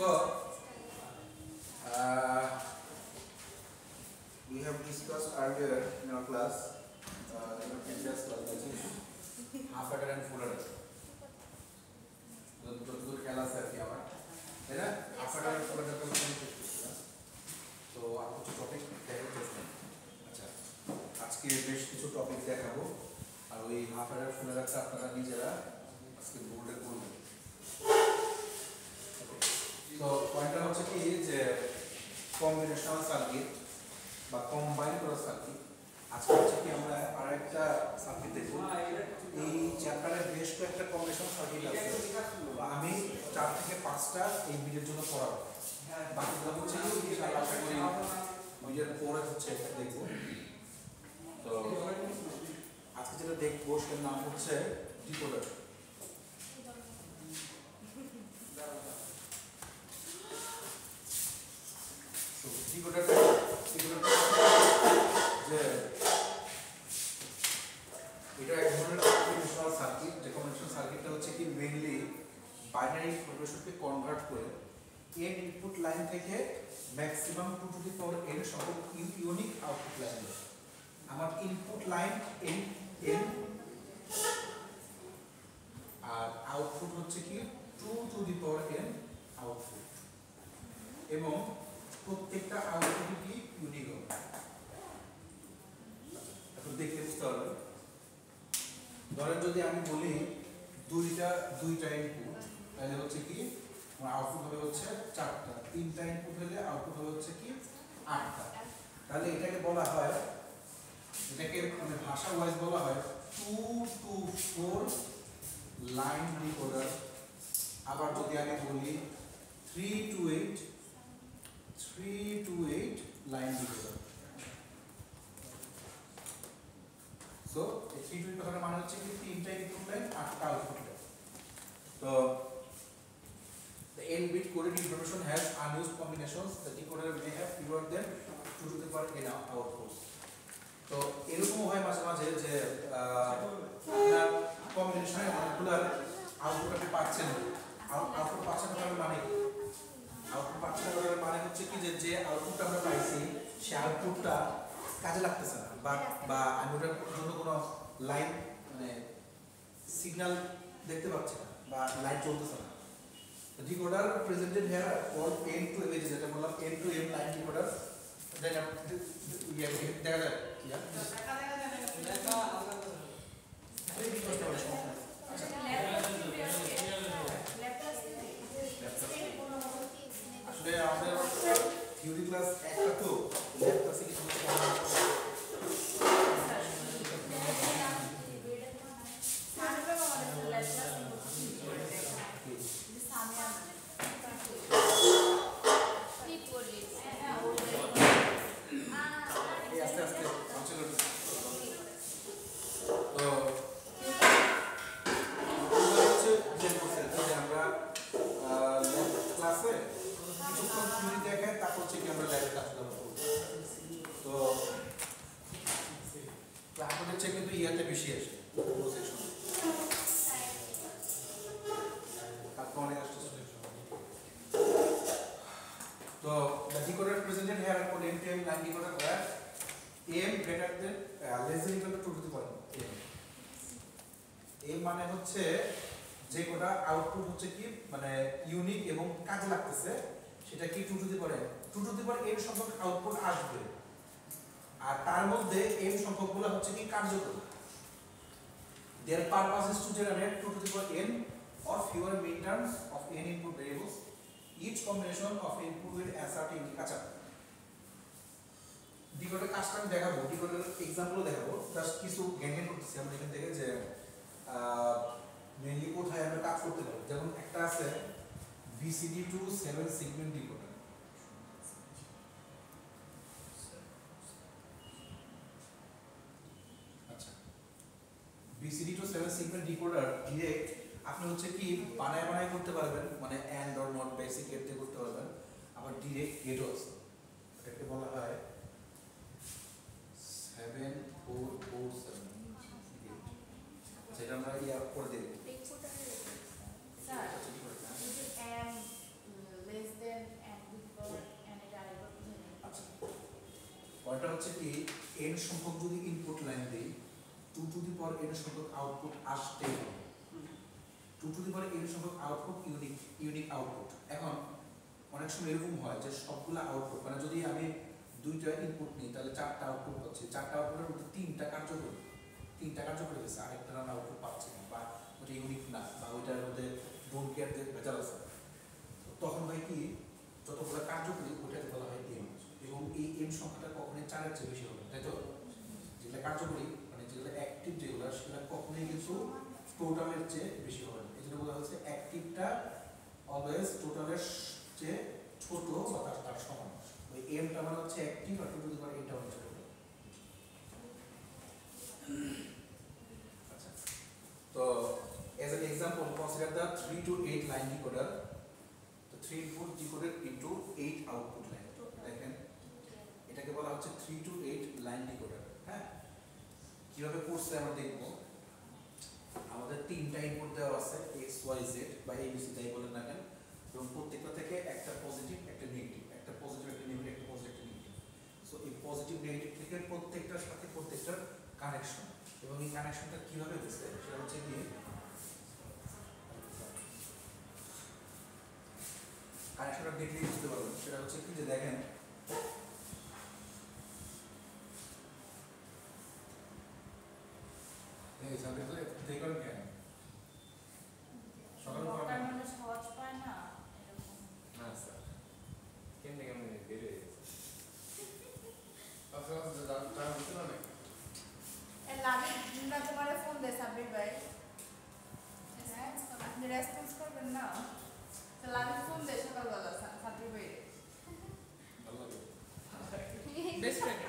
So, we have discussed earlier in our class, in our previous class, that is half adder and full adder. দুটো খেলা আছে আর কি আমার, তাই না? Half adder and full adder তো আমি করতেছিলাম। তো আর কিছু টপিক দেখাচ্ছি। আচ্ছা, আজকে বেশ কিছু টপিক দেখাবো, আর ওই হাফ adder full adderটা আপনারা নিজেরা আজকে বোর্ডে করবেন। তো পয়েন্টটা হচ্ছে কি যে কম্বিনেশনাল সার্কিট বা কম্বাইন করা সার্কিট। আজকে হচ্ছে কি আমরা আরেকটা সার্কিট দেখব। এই চ্যাপ্টারে বেশ কয়েকটা কম্বিনেশনাল সার্কিট আছে, আমি 4 থেকে 5টা এই ভিডিওর জন্য পড়াবো। বাকিগুলো হচ্ছে ইনশাআল্লাহ আশা করি ভিডিওর পরে হচ্ছে দেখব। তো আজকে যেটা দেখব সেটার নাম হচ্ছে ডিকোডার। ডিকোডার যে এটা এক ধরনের কম্বিনেশনাল সার্কিট, যে কম্বিনেশনাল সার্কিটটা হচ্ছে কি মেইনলি বাইনারি ইনফরমেশনকে কনভার্ট করে n ইনপুট লাইন থেকে maximum 2 to the power n সংখ্যক ইউনিক আউটপুট লাইন। আমার ইনপুট লাইন n আর আউটপুট হচ্ছে কি 2 to the power n output, এবং প্রত্যেকটা আউটপুট কি ইউনিক হবে। এখন দেখতে বুঝতে পারবেন। ধরেন যদি আমি বলি দুইটা ইনপুট, তাহলে হচ্ছে কি আমার আউটপুট হবে হচ্ছে 4টা, 3টা ইনপুট হলে আউটপুট হবে হচ্ছে কি 8টা। তাহলে এটাকে বলা হয়, এটাকে মানে ভাষা ওয়াইজ বলা হয় 2 to 4 লাইন ডিকোডার। আবার যদি আমি বলি 3 to 8 লাইন ডিকোডার। সো এই 3 to 8 কথার মানে হচ্ছে কি 3টা ইনপুট লাইন 8টা আউটপুট লাইন। তো the n bit coded information has unused combinations. The decoder may have fewer than 2 to the power n outputs. তো এরকম হয় মাঝে মাঝে যে আপনার কম্বিনেশনে অনেকগুলো আউটপুট আপনি পাচ্ছেন। আউটপুট পাচ্ছেন তার মানে কি? আউটপুট পাচ্ছেন তার মানে হচ্ছে কি যে আউটপুটটা আমরা পাইছি সেই আউটপুটটা কাজে লাগতেছে না, বা আমি ওটার জন্য কোনো লাইন মানে সিগন্যাল দেখতে পাচ্ছি না, বা লাইট জ্বলতেছে না। The decoder presented here called n to m, যেটা বললাম n to m line decoder. Then দেখা যায় আসলে আমাদের থিওরি ক্লাস একটা তো ল্যাব ক্লাসে কিছু মানে হচ্ছে যে কোটা আউটপুট হচ্ছে কি মানে ইউনিক এবং কাজে লাগতেছে, সেটা কি 2 টু দি পাওয়ার n সংখ্যক আউটপুট আসবে, আর তার মধ্যে n সংখ্যকগুলো হচ্ছে কি কার্যকর। Their purpose is to generate 2 to the power n or fewer midterms of n input variables. Each combination of input will assert a unique আচ্ছা ডিকোডার কাজটা আমি দেখাবো, ডিকোডার এক্সাম্পলও দেখাবো। জাস্ট কিছু জ্ঞান করতেছি আমরা এখান থেকে যে মেইনলি কোথায় আমরা কাজ করতে পারি। যেমন একটা আছে BCD to 7 সেগমেন্ট ডিকোডার। আচ্ছা, BCD to 7 segment decoder direct আপনি হচ্ছে কি বানায় করতে পারবেন, মানে and or not basic gate দিয়ে করতে পারবেন। আবার ডাইরেক্ট গেটও আছে, এটাকে বলা হয় 7447 গেট। সেটা আমরা করে দেব। Sir, is it m less ব্যাপারটা হচ্ছে কি n সংখ্যক যদি ইনপুট লাইন দেই 2 টু দি পাওয়ার n সংখ্যক আউটপুট আসতেই হবে 2 টু দি পাওয়ার n সংখ্যক আউটপুট ইউনিক আউটপুট। এখন অনেক সময় এরকম হয় যে সবগুলো আউটপুট মানে যদি আমি দুইটা ইনপুট নিই তাহলে চারটা আউটপুট পাচ্ছি, চারটা আউটপুটের মধ্যে তিনটা কার্যকরী গেছে, আরেকটা রান আউটপুট পাচ্ছি না বা ওটা ইউনিক না বা ওইটার মধ্যে ডোন্ট কেয়ার ভেজাল আছে। তখন হয় কি যতগুলো কার্যকরী ওইটাকে বলা হয় m, এবং এই m সংখ্যাটা কখনোই 4 এর চেয়ে বেশি হবে, তাই তো? যেগুলো কার্যকরী মানে যেগুলো অ্যাক্টিভ যেগুলো সেগুলো কখনোই কিন্তু টোটালের চেয়ে বেশি হবে না। এই জন্য বলা হচ্ছে অ্যাক্টিভটা অলওয়েজ টোটালের চেয়ে ছোট বা তার সমান। ওই mটা মানে হচ্ছে অ্যাক্টিভ আর টোটাল মানে এটা হচ্ছে টোটাল। আচ্ছা, তো as an example consider the 3 to 8 line decoder, the 3 input decoded into 8 output line। তো দেখেন এটাকে বলা হচ্ছে 3 to 8 লাইন ডিকোডার। হ্যাঁ, কিভাবে করছে আমরা দেখব। আমাদের তিনটা ইনপুট দেওয়া আছে x y z বা abc যাই বলেন না কেন, এবং প্রত্যেকটা থেকে একটা পজিটিভ একটা নেগেটিভ, একটা পজিটিভ একটা নেগেটিভ, একটা পজিটিভ একটা নেগেটিভ। সো এই পজিটিভ নেগেটিভ থেকে প্রত্যেকটার সাথে প্রত্যেকটার কানেকশন, এবং এই কানেকশনটা কিভাবে হচ্ছে সেটা হচ্ছে কি কানেকশনটা দেখলেই বুঝতে পারবেন। সেটা হচ্ছে কি যে দেখেন এই সাবজেক্টে দেখবেন কেন সকালে পড়া মানে সহজ পায় না এরকম না স্যার কেমনে কেমনে বের হয়ে গেছে আচ্ছা আচ্ছা তারা বুঝতে না নাকি এ লাগে না তোমার ফোন দে সাব্বির ভাই হ্যাঁ আপনি রেসপন্স করবেন না তো লাগে ফোন দে সকালবেলা সাব্বির ভাই ভালো লাগে বেস্ট ফ্রেন্ড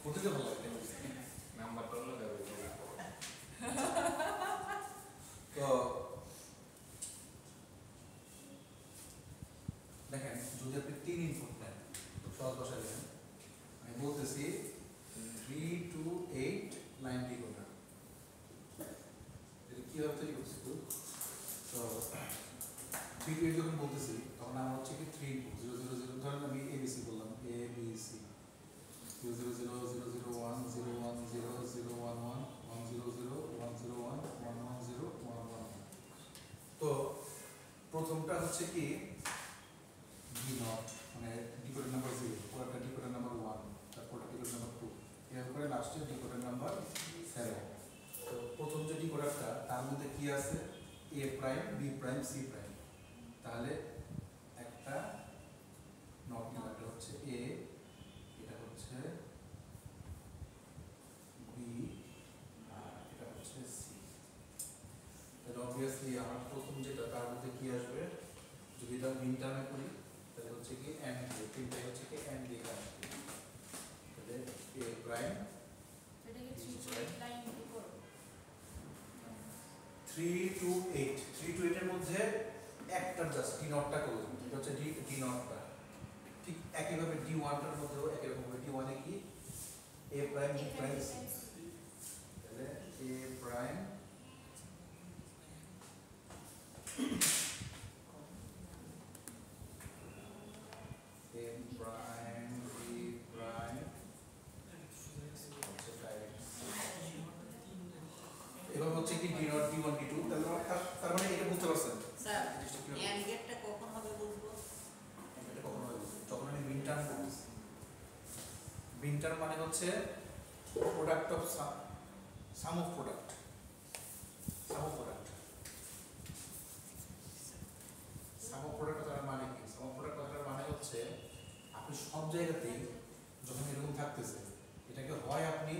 করতে ভালো লাগে নাম্বার তো না দেবে তো দেখেন যদি আপনি 3 ইনপুট নেন সহজ ভাষায় দেখেন আমি বলতেছি 3 to 8 লাইন ডিকোডার। এটা কিভাবে তৈরি করছি তো 3 to 8 যখন বলতেছি তখন আমার হচ্ছে কি 3 ইনপুট 0 0 0 ধরেন আমি ABC বললাম ABC 0 0 0 0 0 1 0 1 0 0 1 1 1 0 0 1 0 1 1 1 0 1 1 1। তো প্রথমটা হচ্ছে কি ডি নট মানে ডিকোডার নাম্বার 0, পরেরটা ডিকোডার নাম্বার 1, তারপরটা ডিকোডার নাম্বার 2, এরকম করে লাস্টে ডিকোডার নাম্বার 7। তো প্রথম যে ডিকোডারটা তার মধ্যে কি আছে a prime b prime c prime, তাহলে একটা নট নিলামটা হচ্ছে a, এটা হচ্ছে b আর এটা হচ্ছে c। তাহলে অবভিয়াসলি আমার প্রথম যেটা তার মধ্যে কি আসবে যদি এটা মিন টার্মে করি তাহলে হচ্ছে কি এম দিয়ে তিনটাই হচ্ছে কি এম দিয়ে কাজ করি, তাহলে a প্রাইম এটা কি 3 to 8 line decode 3 to 8 3 to 8 এর মধ্যে একটা জাস্ট ডি নটটা করলাম, এটা হচ্ছে ডি নটটা। ঠিক একইভাবে ডি ওয়ানটার মধ্যেও একই রকম ডি ওয়ানে কি a prime b prime c, তাহলে a prime a prime b prime এভাবে হচ্ছে কি D not D one D two. তার মানে এটা বুঝতে পারছেন স্যার এন্ড গেটটা কখন হবে বুঝবো? এটা কখনো হয় বুঝবো যখন আমি মিন টার্ম করতেছি। মিন টার্ম মানে হচ্ছে product of some of product, some of product কথার মানে কি? সাম অফ প্রোডাক্ট কথার মানে হচ্ছে আপনি সব জায়গাতেই যখন এরকম থাকতেছে এটাকে হয় আপনি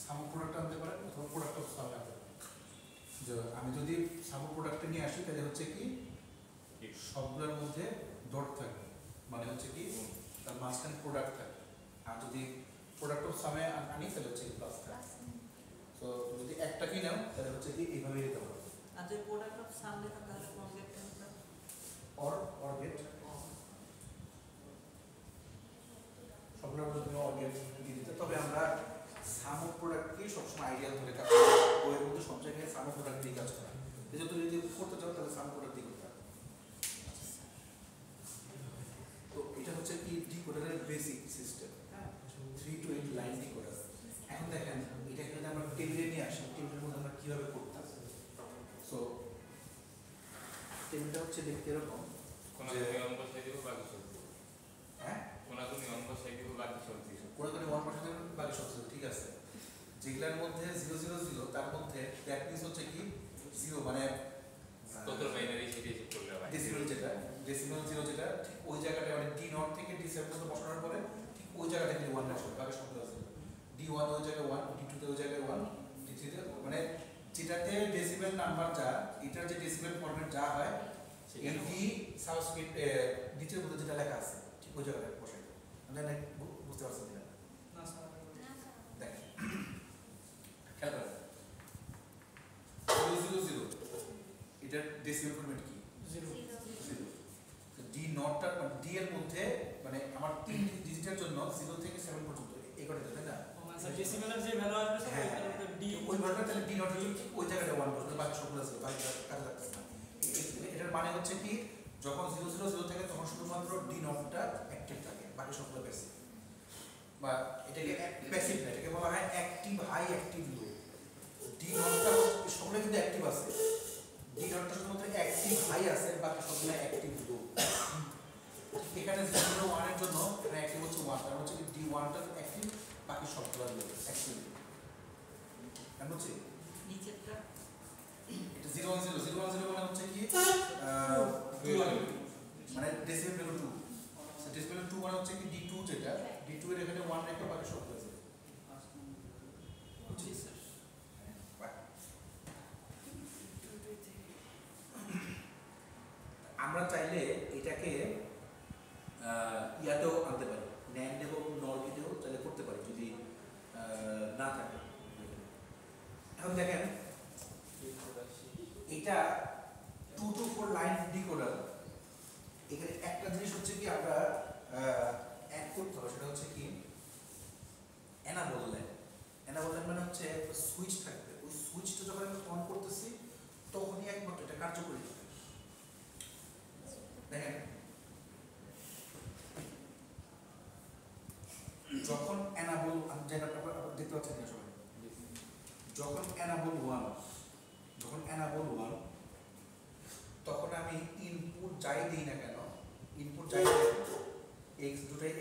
সাম অফ প্রোডাক্ট আনতে পারেন অথবা প্রোডাক্ট অফ সাম আনতে পারেন। যে আমি যদি সাম অফ প্রোডাক্টে নিয়ে আসি তাহলে হচ্ছে কি সবগুলোর মধ্যে ডট থাকবে, মানে হচ্ছে কি তার মাঝখানে প্রোডাক্ট থাকবে। আর যদি প্রোডাক্ট অফ সামে আনি তাহলে হচ্ছে কি প্লাস থাকবে। তো যদি একটা কি নাও তাহলে হচ্ছে কি এইভাবে নিতে হবে। আর যদি প্রোডাক্ট অফ সাম লেখা তাহলে কোন গেটটা হবে? অর গেট সবগুলোর মধ্যে তুমি অর গেট দিয়ে দিতে। তবে আমরা সাম অফ প্রোডাক্টকেই সবসময় আইডিয়াল ধরে কাজ করি, বইয়ের মধ্যে সব জায়গায় সাম অফ প্রোডাক্ট দিয়ে কাজ করা। যেহেতু যদি করতে চাও তাহলে সাম প্রোডাক্ট দিয়ে করতে হবে। তো এটা হচ্ছে কি ডিকোডারের বেসিক সিস্টেম। হ্যাঁ 3 to 8 লাইন টেবিলটা হচ্ছে দেখতে এরকম কোনাকুনি অঙ্ক সাই দিব বাকি সব দিব। হ্যাঁ কোনাকুনি অঙ্ক সাই দিব বাকি সব দিব। কোনো কোনো 1% বাকি সব zero, ঠিক আছে। যেগুলোর মধ্যে 0 0 0 তার মধ্যে দ্যাট মিন্স হচ্ছে কি 0 মানে কত বাইনারি সেটা হিসাব করলে ভাই। ডেসিমেল যেটা ডেসিমেল 0 যেটা ঠিক ওই জায়গাটা মানে ডি নট থেকে ডি 7 পর্যন্ত বসানোর পরে ঠিক ওই জায়গাটা কিন্তু 1 রাখবে বাকি সবগুলো আছে ডি 1 ওই জায়গায় 1 ডি 2 তে ওই জায়গায় 1 ডি 3 তে মানে যেটাতে ডেসিমেল নাম্বার যা এটার যে ডেসিমেল ফরম্যাট যা হয় এই ডি সাবস্ক্রিপ্ট নিচের মধ্যে যেটা লেখা আছে ঠিক ওই জায়গায় বসাই দাও আমি জানি বুঝতে পারছেন কিনা না স্যার দেখেন খেয়াল করেন 0 0 0 এটার ডেসিমেল ফরম্যাট কি জিরো ডি নটটা ডি এর মধ্যে মানে আমার তিন ডিজিটের জন্য 0 থেকে 7 পর্যন্ত এই কটা তাই না স্যার ডেসিমেলের যে ভ্যালু আসবে স্যার ওইটা ডি ওই ভ্যালুটা তাহলে ডি নট হচ্ছে ওই জায়গাটা 1 বসবে বাকি সবগুলো আছে বাকি কাজে লাগতেছে না এটার মানে হচ্ছে কি যখন 0 0 0 থাকে তখন শুধুমাত্র ডি নটটা অ্যাক্টিভ থাকে বাকি সবগুলো প্যাসিভ বা এটাকে প্যাসিভ না এটাকে বলা হয় অ্যাক্টিভ হাই অ্যাক্টিভ লো ডি নটটা সবগুলো কিন্তু অ্যাক্টিভ আছে ডি নটটা শুধুমাত্র অ্যাক্টিভ হাই আছে বাকি সবগুলো অ্যাক্টিভ লো এখানে 0 1 এর জন্য এখানে অ্যাক্টিভ হচ্ছে 1 তার হচ্ছে কি ডি 1 টা অ্যাক্টিভ বাকি সবগুলো লো অ্যাক্টিভ কেন হচ্ছে নিচেরটা এটা 0 1 0 0 1 0 মানে হচ্ছে কি মানে ডেসিমেল ভ্যালু 2 সো ডেসিমেল 2 মানে হচ্ছে কি d2 যেটা d2 এর এখানে 1 রেখে বাকি সব আছে জি স্যার আমরা চাইলে এটাকে ইয়াতেও আনতে পারি ন্যান্ড এবং নর গেটেও চাইলে করতে পারি যদি না থাকে এখন দেখেন এটা 2 to 4 লাইন ডিকোডার এখানে একটা জিনিস হচ্ছে কি আমরা অ্যাড করতে হবে সেটা হচ্ছে কি এনাবল লাইন মানে হচ্ছে সুইচ থাকবে ওই সুইচটা যখন আমি অন করতেছি তখনই একমাত্র এটা কার্যকরী হবে দেখেন যখন এনাবল আমি যেটা দেখতে পাচ্ছেন না সবাই যখন এনাবল 1 তখন আমি ইনপুট যাই দিই না কেন ইনপুট যাই দিই x দুটাই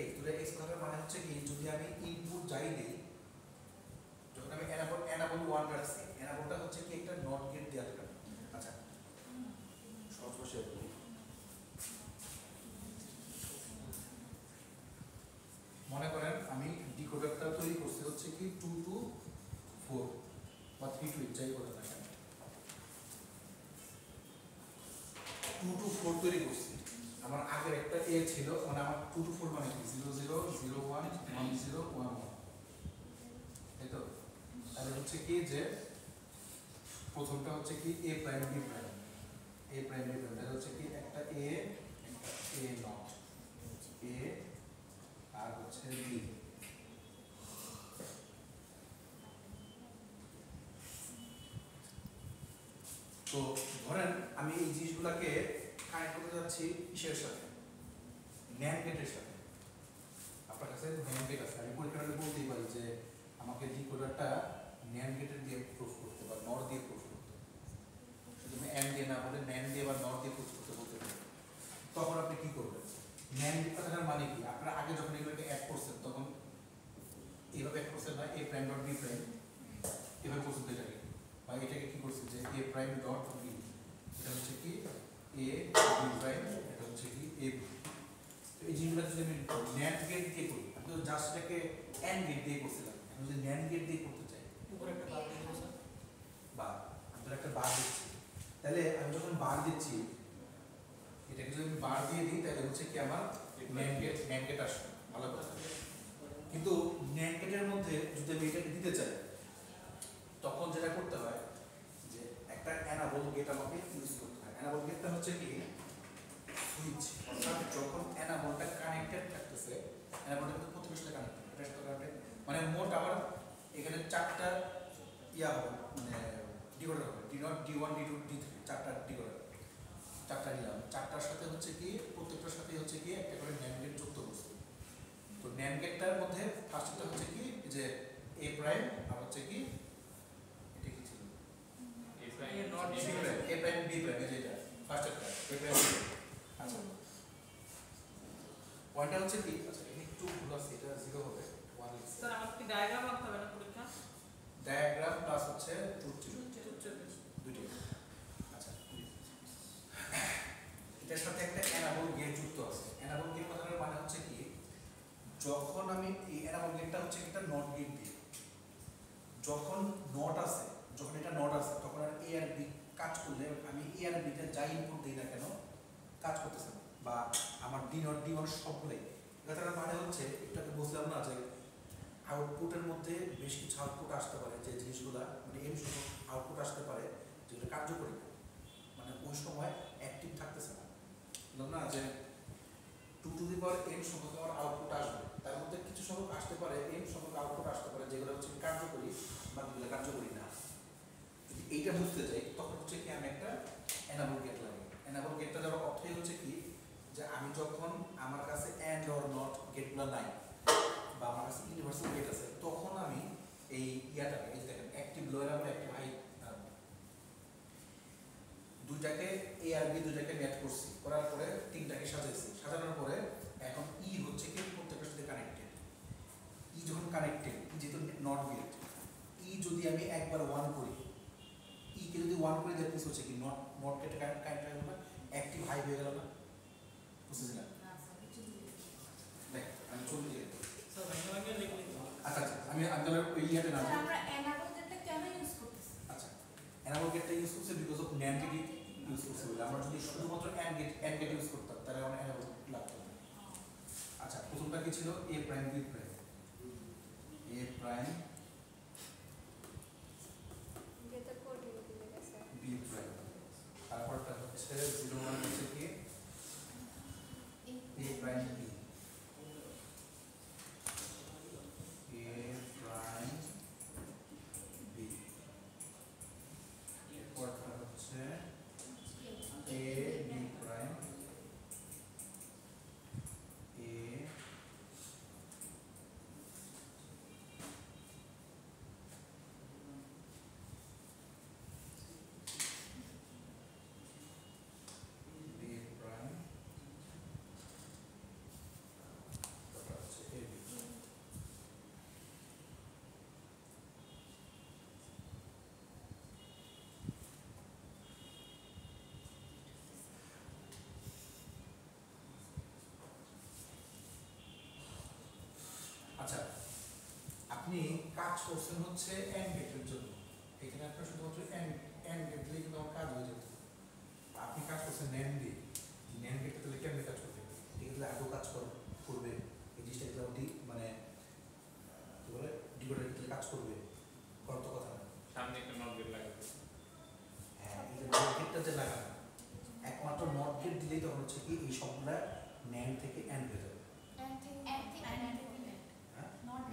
x কথার মানে হচ্ছে কি যদি আমি ইনপুট যাই দিই যখন আমি এনাবল 1 রাখছি এনাবলটা হচ্ছে কি একটা নট গেট দেওয়া থাকে আচ্ছা সহজ ভাষায় বলি মনে করেন আমি ডিকোডারটা তৈরি করছি হচ্ছে কি 2 to 4 বা 3 to 8 যাই বলে না কেন 2 to 4 তৈরি করছি আমার আগের একটা এ ছিল মানে আমার 2 to 4 মানে কি 0 0 0 1 1 0 1 1 এই তো তাহলে হচ্ছে কি যে প্রথমটা হচ্ছে কি a প্রাইম b প্রাইম তাহলে হচ্ছে কি একটা a নট a আর হচ্ছে b তো ধরেন আমি এই জিনিসগুলোকে কানেক্ট করতে যাচ্ছি কিসের সাথে ন্যান্ড গেটের সাথে আপনার কাছে ন্যান্ড গেট আছে আমি পরীক্ষাটা বলতেই পারি যে আমাকে ডিকোডারটা ন্যান্ড গেটের দিয়ে প্রুফ করতে বা নর দিয়ে প্রুফ করতে শুধু এন্ড দিয়ে না বলে ন্যান্ড দিয়ে বা নর দিয়ে প্রুফ করতে বলতে পারি তখন আপনি কি করবেন ন্যান্ড গেট কথাটার মানে কি আপনারা আগে যখন এগুলোকে অ্যাড করছেন তখন এইভাবে অ্যাড করছেন না a prime dot b prime এভাবে করছেন এটাকে বা এটাকে কি করছে যে a প্রাইম ডট b এটা হচ্ছে কি a b প্রাইম এটা হচ্ছে কি a b তো এই জিনিসগুলো যদি আমি ন্যান্ড গেট দিয়ে করি আমি তো জাস্ট এটাকে এন্ড গেট দিয়ে করছিলাম আমি যদি ন্যান্ড গেট দিয়ে করতে চাই উপরে একটা বার দিয়ে স্যার বা আমি তো একটা বার দিচ্ছি তাহলে আমি যখন বার দিচ্ছি এটাকে যদি আমি বার দিয়ে দিই তাহলে হচ্ছে কি আমার ন্যান্ড গেট আসবে ভালো কথা কিন্তু ন্যান্ড গেটের মধ্যে যদি আমি এটাকে দিতে চাই তখন যেটা করতে হয় যে একটা এনাবল গেট আমাকে ইউজ করতে হয় এনাবল গেটটা হচ্ছে কি সুইচ অর্থাৎ যখন এনাবলটা কানেক্টেড থাকতেছে এনাবলটা কিন্তু প্রথমের সাথে কানেক্টেড এটার সাথে কানেক্টেড মানে মোট আমার এখানে চারটা ইয়া হবে মানে ডিকোডার হবে D not D 1 D 2 D 3 চারটা ডিকোডার চারটা নিলাম চারটার সাথে হচ্ছে কি প্রত্যেকটার সাথে হচ্ছে কি একটা করে ন্যান্ড গেট যুক্ত করছি তো ন্যান্ড গেটটার মধ্যে ফার্স্টটা হচ্ছে কি যে a প্রাইম আর হচ্ছে কি এটা কি ছিল A prime A not B b prime। Prime a prime b prime এই যে এটা ফার্স্ট একটা আচ্ছা পয়েন্টটা হচ্ছে কি আচ্ছা এখানে একটু ভুল আছে এটা 0 হবে 1 লিখছি স্যার আমার কি ডায়াগ্রাম আঁকতে হবে না পরীক্ষা? ডায়াগ্রাম প্লাস হচ্ছে ট্রুথ টেবিল দুটোই আচ্ছা এটার সাথে একটা এনাবল গেট যুক্ত আছে এনাবল গেট কথাটার মানে হচ্ছে কি যখন আমি এই এনাবল গেটটা হচ্ছে একটা নট গেট দিয়ে যখন নট আছে যখন এটা নট আছে তখন আর এ আর বি কাজ করলে আমি এ আর বিতে যাই ইনপুট দিই না কেন কাজ করতেছে না বা আমার ডি নট ডি ওয়ান সবগুলোই কথাটার মানে হচ্ছে এটাকে বুঝলাম না যে আউটপুটের মধ্যে বেশ কিছু আউটপুট আসতে পারে যে জিনিসগুলো মানে এম সংখ্যক আউটপুট আসতে পারে যেগুলো কার্যকরী না মানে ওই সময় অ্যাক্টিভ থাকতেছে না বললাম না যে 2 টু দি পাওয়ার n সংখ্যক আমার আউটপুট আসবে তার মধ্যে কিছু সংখ্যক আসতে পারে m সংখ্যক আউটপুট আসতে পারে যেগুলো হচ্ছে কার্যকরী বা যেগুলো কার্যকরী না যদি এইটা বুঝতে চাই তখন হচ্ছে কি আমি একটা এনাবল গেট লাগে এনাবল গেটটা যাওয়ার অর্থই হচ্ছে কি যে আমি যখন আমার কাছে অ্যান্ড অর নট গেটগুলো নাই বা আমার কাছে ইউনিভার্সাল গেট আছে তখন আমি এই ইয়াটাকে এই দেখেন অ্যাক্টিভ লোয়ার এবং অ্যাক্টিভ হাই দুইটাকে এ আর বি দুইটাকে ম্যাচ করছি করার পরে তিনটাকে সাজাইছি সাজানোর পরে এখন ই হচ্ছে কি প্রত্যেকটার সাথে কানেক্টেড ই যখন কানেক্টেড ই যেহেতু নট গেট ই যদি আমি একবার 1 করি ই কে যদি 1 করি দ্যাট মিন্স হচ্ছে কি নট গেট কানেক্ট হয়ে গেল না অ্যাক্টিভ হাই হয়ে গেল না বুঝতেছিলেন দেখ আমি চলে যাই স্যার ভাঙা লিখলি তো। আচ্ছা আচ্ছা আমি তাহলে ওই ইয়াতে না স্যার আমরা এনাবল গেটটা কেন ইউজ করতেছি আচ্ছা এনাবল গেটটা ইউজ করছে because of NAND gate use করছে বলে আমরা যদি শুধুমাত্র AND গেট ইউজ করতাম তাহলে আমরা এনাবল লাগতো না আচ্ছা প্রথমটা কি ছিল a prime b prime a prime গেটের কোড দিলে গেছে b প্রাইম তারপরটা হচ্ছে 0 1 হচ্ছে কি a prime b a prime b এরপরটা হচ্ছে a b prime a b prime তারপর হচ্ছে a b আচ্ছা আপনি কাজ করছেন হচ্ছে এন্ড গেটের জন্য এখানে আপনার শুধুমাত্র এন্ড গেট দিলে কিন্তু আমার কাজ হয়ে যেত আপনি কাজ করছেন ন্যান্ড দিয়ে ন্যান্ড গেটটা তাহলে কেমনে কাজ করবে এগুলো আদৌ কাজ করবে এই জিনিসটা এগুলো মানে কি বলে ডিকোডার গেটে কাজ করবে করার তো কথা না সামনে একটা নট গেট লাগাবে হ্যাঁ এই যে নট গেটটা যে লাগানো একমাত্র নট গেট দিলেই তখন হচ্ছে কি এই সবগুলা ন্যান্ড থেকে এন্ড হয়ে যাবে হ্যাঁ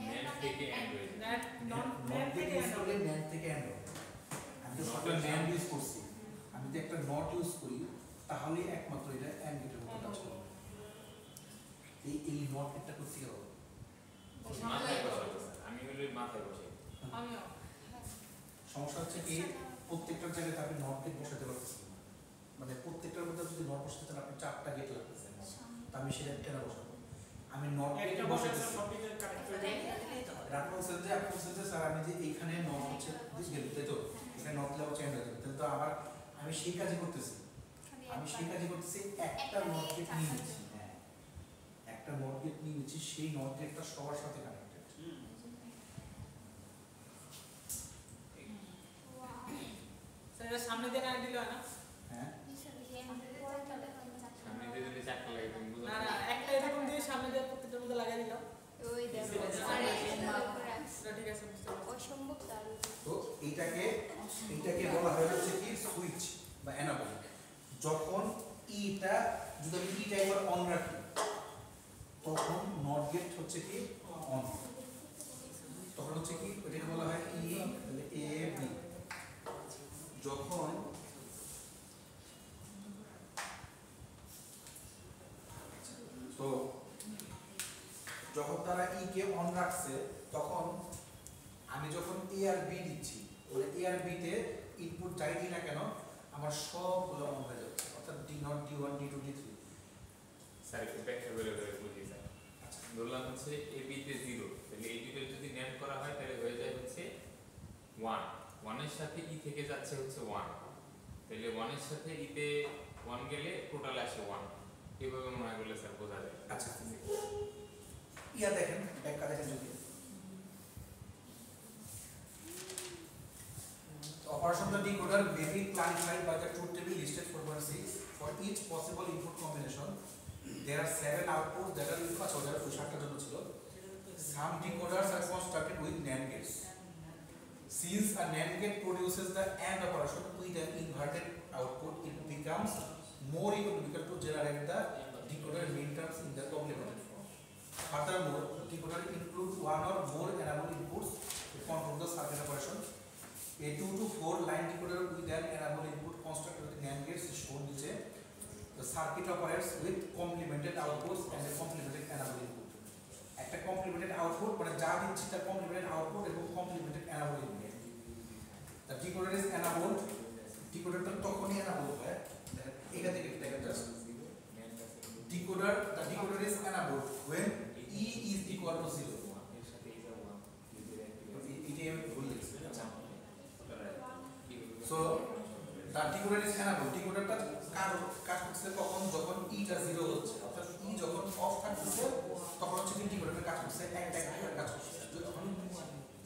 নেট থেকে এন্ড হয়ে যায় নেট নট নট গেট থেকে ইউজ করলে ন্যান্ড থেকে এন্ড হবে আমি তো সবটা ন্যান্ড ইউজ করছি আমি যদি একটা নট ইউজ করি তাহলে একমাত্র এটা এন্ড গেটের মতো কাজ করবে এই নট গেটটা করতে হবে মাথায় বসাবো আমি হলে মাথায় বসাই আমিও সমস্যা হচ্ছে কি প্রত্যেকটার জায়গায় আপনি নট গেট বসাতে পারতেছেন না মানে প্রত্যেকটার মধ্যে যদি নট বসাতে চান আপনি 4টা গেট লাগতেছে তা আমি সেটা কেন বসাবো আমি নট গেট একটা বসে বসাতেছি সবদিকে কানেক্ট করে দেই রাখবো যে আপনি বলছেন যে স্যার আমি যে এইখানে নট হচ্ছে গেল তাই তো এখানে নট লেভেল চেঞ্জ হয়ে যাবে তাহলে তো আবার আমি সেই কাজই করতেছি আমি সেই কাজই করতেছি একটা নট গেট নিয়ে নিচ্ছি হ্যাঁ একটা নট গেট নিয়ে নিচ্ছি সেই নট গেটটা সবার সাথে কানেক্টেড স্যার এটা সামনে দিয়ে না দিলে হয় না? হ্যাঁ সামনে দিয়ে যদি চারটা লাগে তুমি বুঝো না না একটা এরকম দিয়ে সামনে দিয়ে প্রত্যেকটার মধ্যে লাগিয়ে দিলাম। ওই দেখো সেটা ঠিক আছে বুঝতে পারছি। অসম্ভব দারুণ তো এইটাকে বলা হয় হচ্ছে কি সুইচ বা এনাবল যখন ইটা যদি আমি ইটা একবার অন রাখি তখন নট গেট হচ্ছে কি অন তখন হচ্ছে কি এটাকে বলা হয় ই তাহলে এ বি যখন তো যখন তারা ই কে অন রাখছে তখন আমি যখন এ আর বি দিচ্ছি মানে এ আর বি তে ইনপুট যাই দিই না কেন আমার সবগুলো অন হয়ে যাচ্ছে অর্থাৎ D not D D1 D2 D3 sir একটু ব্যাখ্যা করে বুঝি স্যার। ধরলাম হচ্ছে এ বি তে 0, তাহলে এই দুটো যদি NAND করা হয় তাহলে হয়ে যায় হচ্ছে 1, 1 এর সাথে ই থেকে যাচ্ছে হচ্ছে 1, তাহলে 1 এর সাথে ই তে 1 গেলে টোটাল আসে 1, এইভাবে মনে হয় বলে স্যার বোঝা যায়। আচ্ছা ইয়া দেখেন ব্যাখ্যা দেখেন যদি operation of the decoder may be clarified by the truth table listed 4.6 for each possible input combination there are 7 outputs that are আচ্ছা যারা 7টার জন্য ছিল some decoders are constructed with NAND gates since a NAND gate produces the AND operation with an inverted output it becomes more economical to generate the decoder minterms in the complemented form. Furthermore, decoder includes one or more enable inputs to control the circuit operation. A 2 to 4 line decoder with an enable input constructed with NAND gates is shown below. The circuit operates with complemented outputs and a complemented enable input. একটা complemented output মানে যা দিচ্ছি তার complemented output এবং complemented enable input. The decoder is enabled. Decoder তখনই enable হয় এখান থেকে দেখেন just decoder the decoder is enabled when E is equal to 0 so the decoder is enabled decoder টা কাজ করছে তখন যখন E টা 0 হচ্ছে অর্থাৎ E যখন অফ থাকছে তখন হচ্ছে কি decoder কাজ করছে একটা কাজ করছে যখন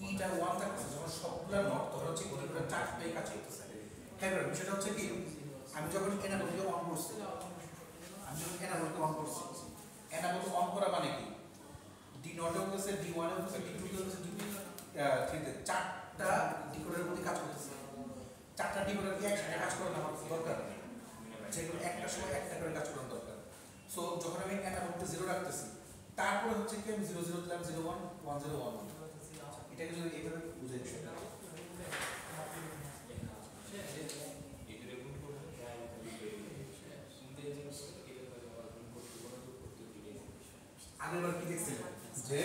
E টা 1 থাকছে যখন সবগুলা নট তখন হচ্ছে decoder চারটাই কাজ করতেছে কেন বিষয়টা হচ্ছে কি আমি যখন enable কে অন করছি আমি যখন enable কে অন করছি enable অন করা মানে কি D নট এর কাছে D1 এর কাছে D2 এর কাছে D3 তে চারটা ডিকোডারের মধ্যে কাজ করতেছে চারটা ডিকোডার কি একসাথে কাজ করার আমার দরকার যেগুলো একটা সময় একটা করে কাজ করার দরকার সো যখন আমি enable কে 0 রাখতেছি তারপরে হচ্ছে কি আমি 0 0 দিলাম 0 1 1 0 1 এটাকে যদি এইভাবে বুঝাই বিষয়টা আগেরবার কি দেখছিলেন যে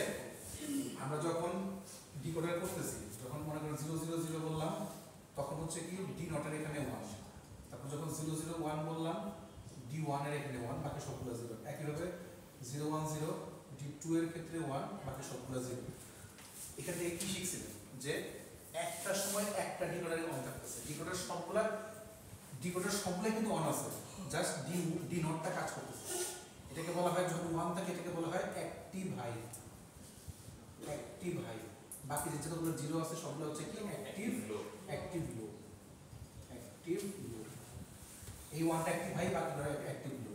আমরা যখন ডিকোডার করতেছি যখন মনে করেন 0 0 0 বললাম তখন হচ্ছে কি ডি নটের এখানে 1 তারপর যখন 0 0 1 বললাম ডি 1 এর এখানে 1 বাকি সবগুলো 0 একইভাবে 0 1 0 ডি 2 এর ক্ষেত্রে 1 বাকি সবগুলো 0 এখান থেকে কি শিখছিলেন যে একটা সময় একটা ডিকোডারে অন থাকতেছে ডিকোডার সবগুলাই কিন্তু অন আছে জাস্ট ডি নটটা কাজ করতেছে এটাকে বলা হয় যখন 1 থাকে এটাকে বলা হয় অ্যাক্টিভ হাই বাকি যেগুলো 0 আছে সবগুলো হচ্ছে কি অ্যাক্টিভ লো এই 1টা অ্যাক্টিভ হাই বাকিগুলো অ্যাক্টিভ লো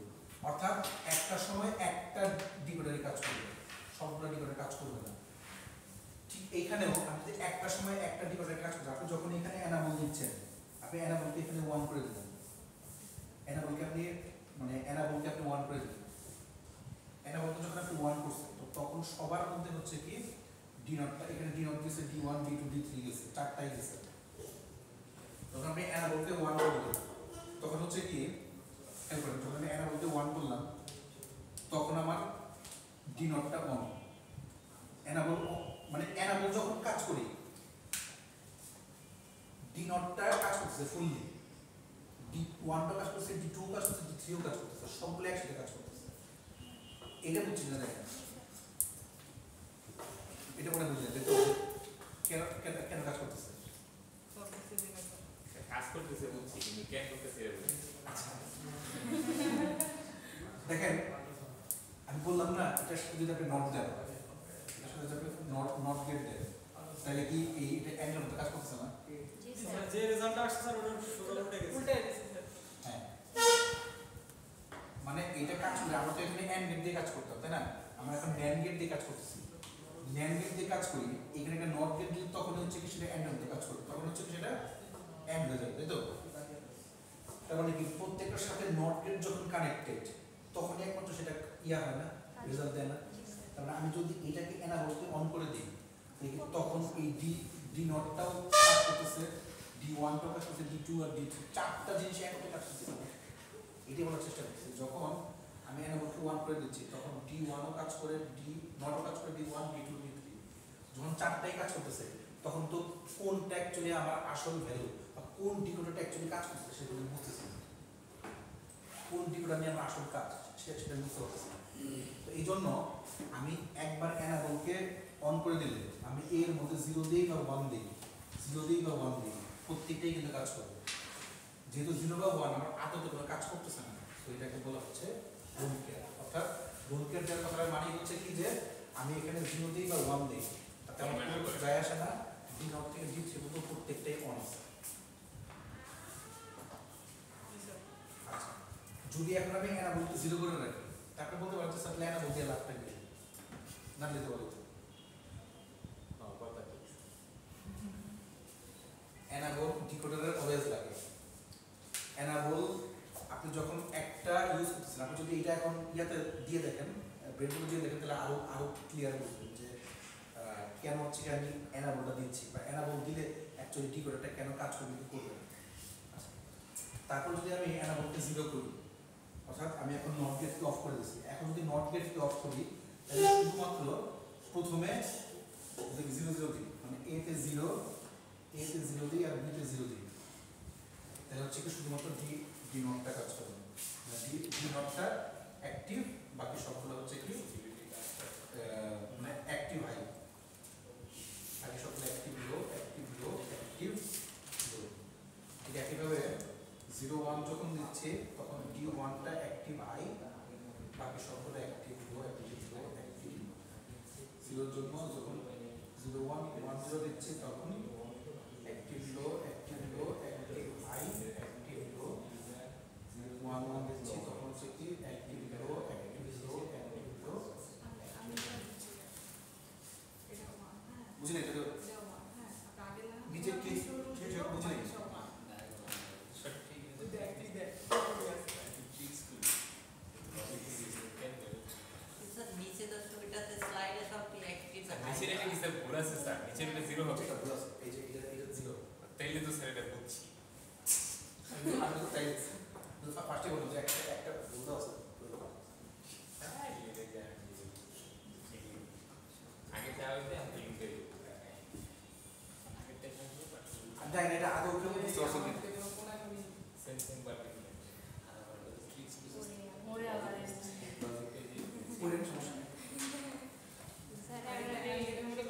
অর্থাৎ একটা সময় একটা ডিকোডারে কাজ করবে সবগুলো ডিকোডারে কাজ করবে না ঠিক এইখানেও আমি যদি একটা সময় একটা ডিকোডারে কাজ করব আপনি যখন এখানে এনাবল দিচ্ছেন আপনি এনাবলকে এখানে 1 করে দিলেন এনাবলকে আপনি 1 করে দিলেন এনাবলকে যখন আপনি 1 করছেন তো তখন সবার মধ্যে হচ্ছে কি ডি নটটা এখানে ডি নট গেছে D1 D2 D3 গেছে চারটাই গেছে তখন আপনি এনাবলকে 1 করে দিলেন তখন হচ্ছে কি যখন আমি এনাবলকে 1 করলাম তখন আমার ডি নটটা অন এনাবল মানে এনাবল যখন কাজ করি ডি নটটা কাজ করতেছে ফুললি D1 টা কাজ করতেছে D2 কাজ করতেছে D3 ও কাজ করতেছে সবগুলো একসাথে কাজ করতেছে এটা বুঝছেন না দেখেন এটা মনে বুঝলেন তো কেন কাজ করতেছে কাজ করতেছে বুঝছি কিন্তু কেন করতেছে দেখেন আমি বললাম না এটা যদি আপনি নট দেন নট গেট দেন তাহলে কি এটা অ্যাঙ্গেল মতো কাজ করতেছে না যে রেজাল্টটা আসছে স্যার ওটা সোজা উল্টে গেছে হ্যাঁ মানে এটা কাজ করে আমরা তো এখানে এন্ড গেট দিয়ে কাজ করতাম তাই না আমরা এখন ন্যান্ড গেট দিয়ে কাজ করতেছি ন্যান্ড গেট দিয়ে কাজ করি এখানে একটা নট গেট দিলে তখন হচ্ছে কি সেটা এন্ড মতো কাজ করবে তখন হচ্ছে কি সেটা এন্ড হয়ে যাবে তাই তো তার মানে কি প্রত্যেকটার সাথে নট গেট যখন কানেক্টেড তখন একমাত্র সেটা ইয়া হয় না রেজাল্ট দেয় না তার মানে আমি যদি এটাকে এনাবলকে অন করে দিই তখন এই ডি নটটাও কাজ করতেছে D1 টাও কাজ করতেছে D2 আর D3 চারটা জিনিস একসাথে কাজ করতেছে এটাই বলার চেষ্টা করছি যখন আমি এনাবলকে 1 করে দিচ্ছি তখন D1 ও কাজ করে D নট ও কাজ করে D1 D2 D3 যখন চারটাই কাজ করতেছে তখন তো কোনটা অ্যাকচুয়ালি আমার আসল ভ্যালু বা কোন ডিকোডারটা অ্যাকচুয়ালি কাজ করতেছে সেটা আমি বুঝতেছি কোন ডিকোডার নিয়ে আমার আসল কাজ সেটা বুঝতে পারতেছি না। তো এই জন্য আমি একবার এনাবলকে অন করে দিলে আমি এর মধ্যে 0 দিই বা 1 দিই, 0 দিই বা 1 দিই, প্রত্যেকটাই কিন্তু কাজ করবে। যেহেতু 0 বা 1 আমার আদতে কোনো কাজ করতেছে না, তো এটাকে বলা হচ্ছে ডোন্ট কেয়ার। অর্থাৎ ডোন্ট কেয়ার দেওয়ার কথার মানে হচ্ছে কি যে আমি এখানে 0 দিই বা 1 দিই তাতে আমার কোনো যায় আসে না, ডি নট থেকে ডি থ্রি পর্যন্ত প্রত্যেকটাই অন আছে। আচ্ছা, যদি এখন আমি এনাবলকে 0 করে রাখি তারপরে বলতে পারছি স্যার এনাবল দিয়ে লাভটা কি না দিতে পারি। এনাবল ডিকোডারের অলওয়েজ লাগে। এনাবল আপনি যখন একটা ইউজ করতেছেন, আপনি যদি এটা এখন ইয়াতে দিয়ে দেখেন, ব্রেডবোর্ড দিয়ে দেখেন, তাহলে আরো ক্লিয়ার বুঝবেন যে কেন হচ্ছে কি আমি এনাবলটা দিচ্ছি বা এনাবল দিলে অ্যাকচুয়ালি ডিকোডারটা কেন কাজ করবে কি করবে। তারপর যদি আমি এনাবলকে 0 করি, অর্থাৎ আমি এখন নট গেটকে অফ করে দিচ্ছি, এখন যদি নট গেটকে অফ করি তাহলে শুধুমাত্র প্রথমে 0 0 দিই, মানে এ তে 0 দিই আর বি তে 0 দিই, তাহলে হচ্ছে কি শুধুমাত্র ডি নটটা কাজ করবে, ডি নটটা অ্যাক্টিভ, বাকি সবগুলো হচ্ছে কি মানে অ্যাক্টিভ হাই, বাকি সবগুলো অ্যাক্টিভ লো অ্যাক্টিভ লো অ্যাক্টিভ লো। ঠিক একইভাবে 0 1 যখন দিচ্ছে তখন ডি 1টা অ্যাক্টিভ হাই, বাকি সবগুলো অ্যাক্টিভ লো অ্যাক্টিভ লো অ্যাক্টিভ। 0 জন্য যখন 0 1 1 0 দিচ্ছে তখন অ্যাক্টিভ লো অ্যাক্টিভ হাই অ্যাক্টিভ লো। 1 1 দিচ্ছি তখন হচ্ছে কি অ্যাক্টিভ লো অ্যাক্টিভ লো অ্যাক্টিভ লো। বুঝলেন এটা তো নিচে কি সেটা বুঝলেন। নিচে তো ছবিটাতে স্লাইডে সব অ্যাক্টিভ নিচে রেখে কি স্যার ভুল আছে স্যার? নিচে রেখে 0 হবে। এই যে এটা 0 তাইলে তো স্যার এটা বুঝছি। আমি তো তাই ফার্স্টে বললাম যে একটা ভুল আছে। আগে যা হইতে আমি লিখতে দিই। আর দেখেন এটা আদৌ কেউ বুঝতে পারছেন না। Sensing button. মোরে আবার পড়েন সমস্যা নেই।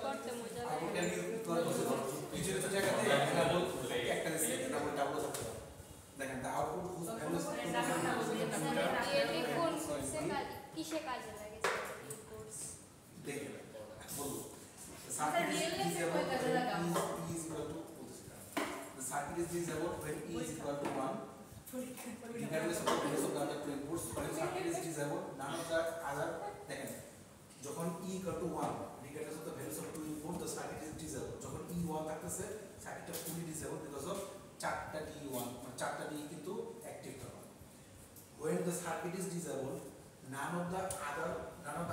করতে মজা আর লাগে। ওটা আমি করে বলতে পারবো। কিছু কিছু জায়গাতে এটা বলতে একটা দিচ্ছে ডাবল ডাবল থাকতে হবে। দেখেন দা আউটপুট হুজ ভ্যালু এই কোন কোর্সে কিসে কাজে লাগে এই কোর্স? দেখেন বলবো স্যার, real life এ কয় কাজে লাগাবো? E is equal to the circuit is disabled when E is equal to 1 regardless of the values of the other two inputs. When circuit is disabled, none of the other দেখেন যখন E equal to 1 regardless of the values of two inputs, the circuit is disabled. যখন E 1 থাকতেছে সার্কিটটা fully disabled because of চারটা D1 মানে চারটা D কিন্তু active থাকে। When the circuit is disabled, none of the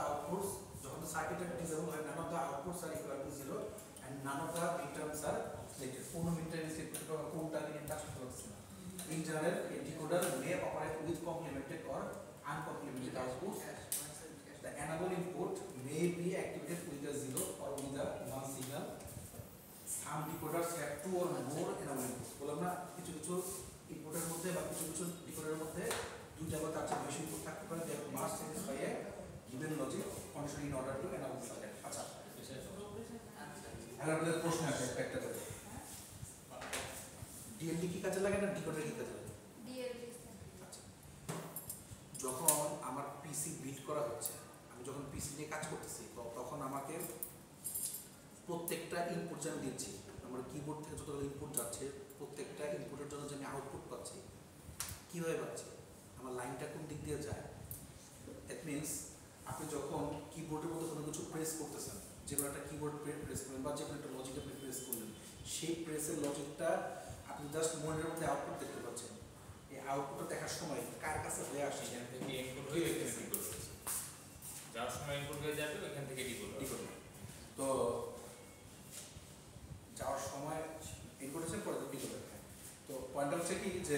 outputs, যখন the circuit is disabled হয় none of the outputs are equal to 0 and none of the midterms are selected. কোনো midterm is equal to কোনটা নিয়ে কাজ করতে পারছে না। In general, a decoder may operate with complemented or uncomplemented outputs. The enable input may be activated with a 0 or with a 1 signal. Some decoders have 2 or more enable inputs. বললাম না কিছু কিছু ইনপুটের মধ্যে বা কিছু কিছু ডিকোডারের মধ্যে দুইটা বা তার চেয়ে বেশি ইনপুট থাকতে পারে। They must satisfy a given logic condition in order to enable the circuit. আচ্ছা, এখন আপনাদের প্রশ্ন আছে একটা করে। ডিএলডি কি কাজে লাগে না ডিকোডার কি কাজে লাগে? ডিএলডি আচ্ছা, যখন আমার পিসি বিট করা হচ্ছে, আমি যখন পিসি নিয়ে কাজ করতেছি তখন আমাকে প্রত্যেকটা ইনপুট যে আমি দিচ্ছি, আমার কিবোর্ড থেকে যতগুলো ইনপুট যাচ্ছে প্রত্যেকটা ইনপুটের জন্য যে আমি আউটপুট পাচ্ছি কীভাবে পাচ্ছি, আমার লাইনটা কোন দিক দিয়ে যায়। দ্যাট মিনস আপনি যখন কিবোর্ডের মধ্যে কোনো কিছু প্রেস করতেছেন, যে কোনো একটা কিবোর্ড প্রেস করলেন বা যে কোনো একটা লজিক আপনি প্রেস করলেন, সেই প্রেসের লজিকটা আপনি জাস্ট মনিটরের মধ্যে আউটপুট দেখতে পাচ্ছেন। এই আউটপুটটা দেখার সময় কার কাছে হয়ে আসছে এখান থেকে ইনপুট হয়ে এখানে ডিকোড হচ্ছে। যাওয়ার সময় ইনপুট হয়ে যাবে ওখান থেকে ডিকোড হবে। তো যাওয়ার সময় ইনপুট হচ্ছে পরে ডিকোড হবে। তো পয়েন্টটা হচ্ছে কি যে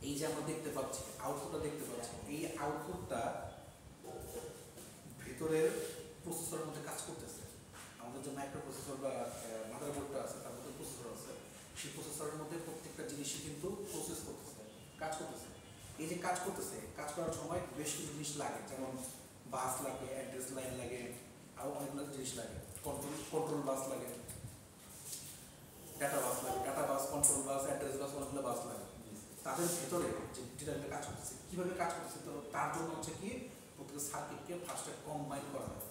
এই যে আমরা দেখতে পাচ্ছি আউটপুটটা দেখতে পাচ্ছি, এই আউটপুটটা ভিতরের প্রসেসরের মধ্যে কাজ করতেছে। আমাদের যে মাইক্রো প্রসেসর বা মাদারবোর্ডটা আছে তার মধ্যে প্রসেসর আছে, সেই প্রসেসরের মধ্যে প্রত্যেকটা জিনিসই কিন্তু প্রসেস করতেছে, কাজ করতেছে। এই যে কাজ করতেছে, কাজ করার সময় বেশ কিছু জিনিস লাগে, যেমন বাস লাগে, অ্যাড্রেস লাইন লাগে, আরও অনেকগুলো জিনিস লাগে, কন্ট্রোল বাস লাগে, ডাটা বাস লাগে, ডাটা বাস, কন্ট্রোল বাস, অ্যাড্রেস বাস, অনেকগুলো বাস লাগে। তাদের ভেতরে যে ডিটেলটা কাজ করতেছে, কীভাবে কাজ করতেছে, তো তার জন্য হচ্ছে কি প্রত্যেক সার্কিটকে ফার্স্টে কম্বাইন করা হয়,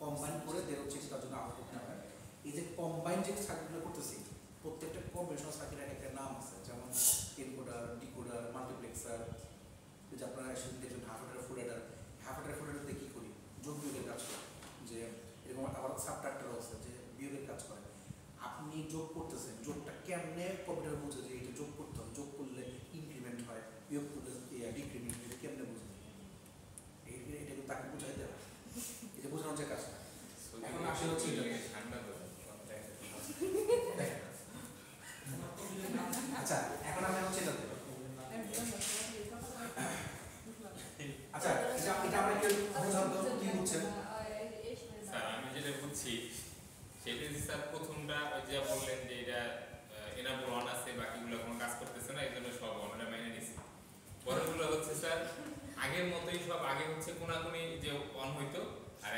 কম্বাইন করে দেওয়া হচ্ছে তার জন্য আউটপুট নেওয়া হয়। এই যে কম্বাইন যে সার্কিটগুলো করতেছি, প্রত্যেকটা কম্বিনেশনাল সার্কিটের একটা নাম আছে, যেমন এনকোডার, ডিকোডার, মাল্টিপ্লেক্সার। যে আপনারা সেদিন দেখবেন half adder, full adder. Half adder, full অ্যাডারতে কী করি, যোগ বিয়োগের কাজ করে, যে এরকম আবার সাবট্রাক্টরও আছে যে বিয়োগের কাজ করে। আপনি যোগ করতেছেন, যোগটা কেমনে কম্পিউটার বুঝে যে এটা যোগ করতে হবে, যোগ করলে ইনক্রিমেন্ট হয়, বিয়োগ করলে ডিক্রিমেন্ট হয়, এটা কেমনে বুঝবে, এটা কিন্তু তাকে বুঝাইতে হবে, এটা বোঝানোর যে কাজটা। এখন আসলে হচ্ছে আচ্ছা, এখন আমরা হচ্ছে এটা আচ্ছা, এটা আমরা কেউ বোঝানো কি বুঝছেন? স্যার আমি যেটা বুঝছি সেটা যে স্যার প্রথমটা ওই যে বললেন যে এটা এনাবল অন আছে, বাকিগুলো কোনো কাজ করতেছে না, এই জন্য সব অনটা মাইনে নিছি। পরেরগুলো হচ্ছে স্যার আগের মতোই সব, আগে হচ্ছে কোনাকুনি যে অন হইতো, আর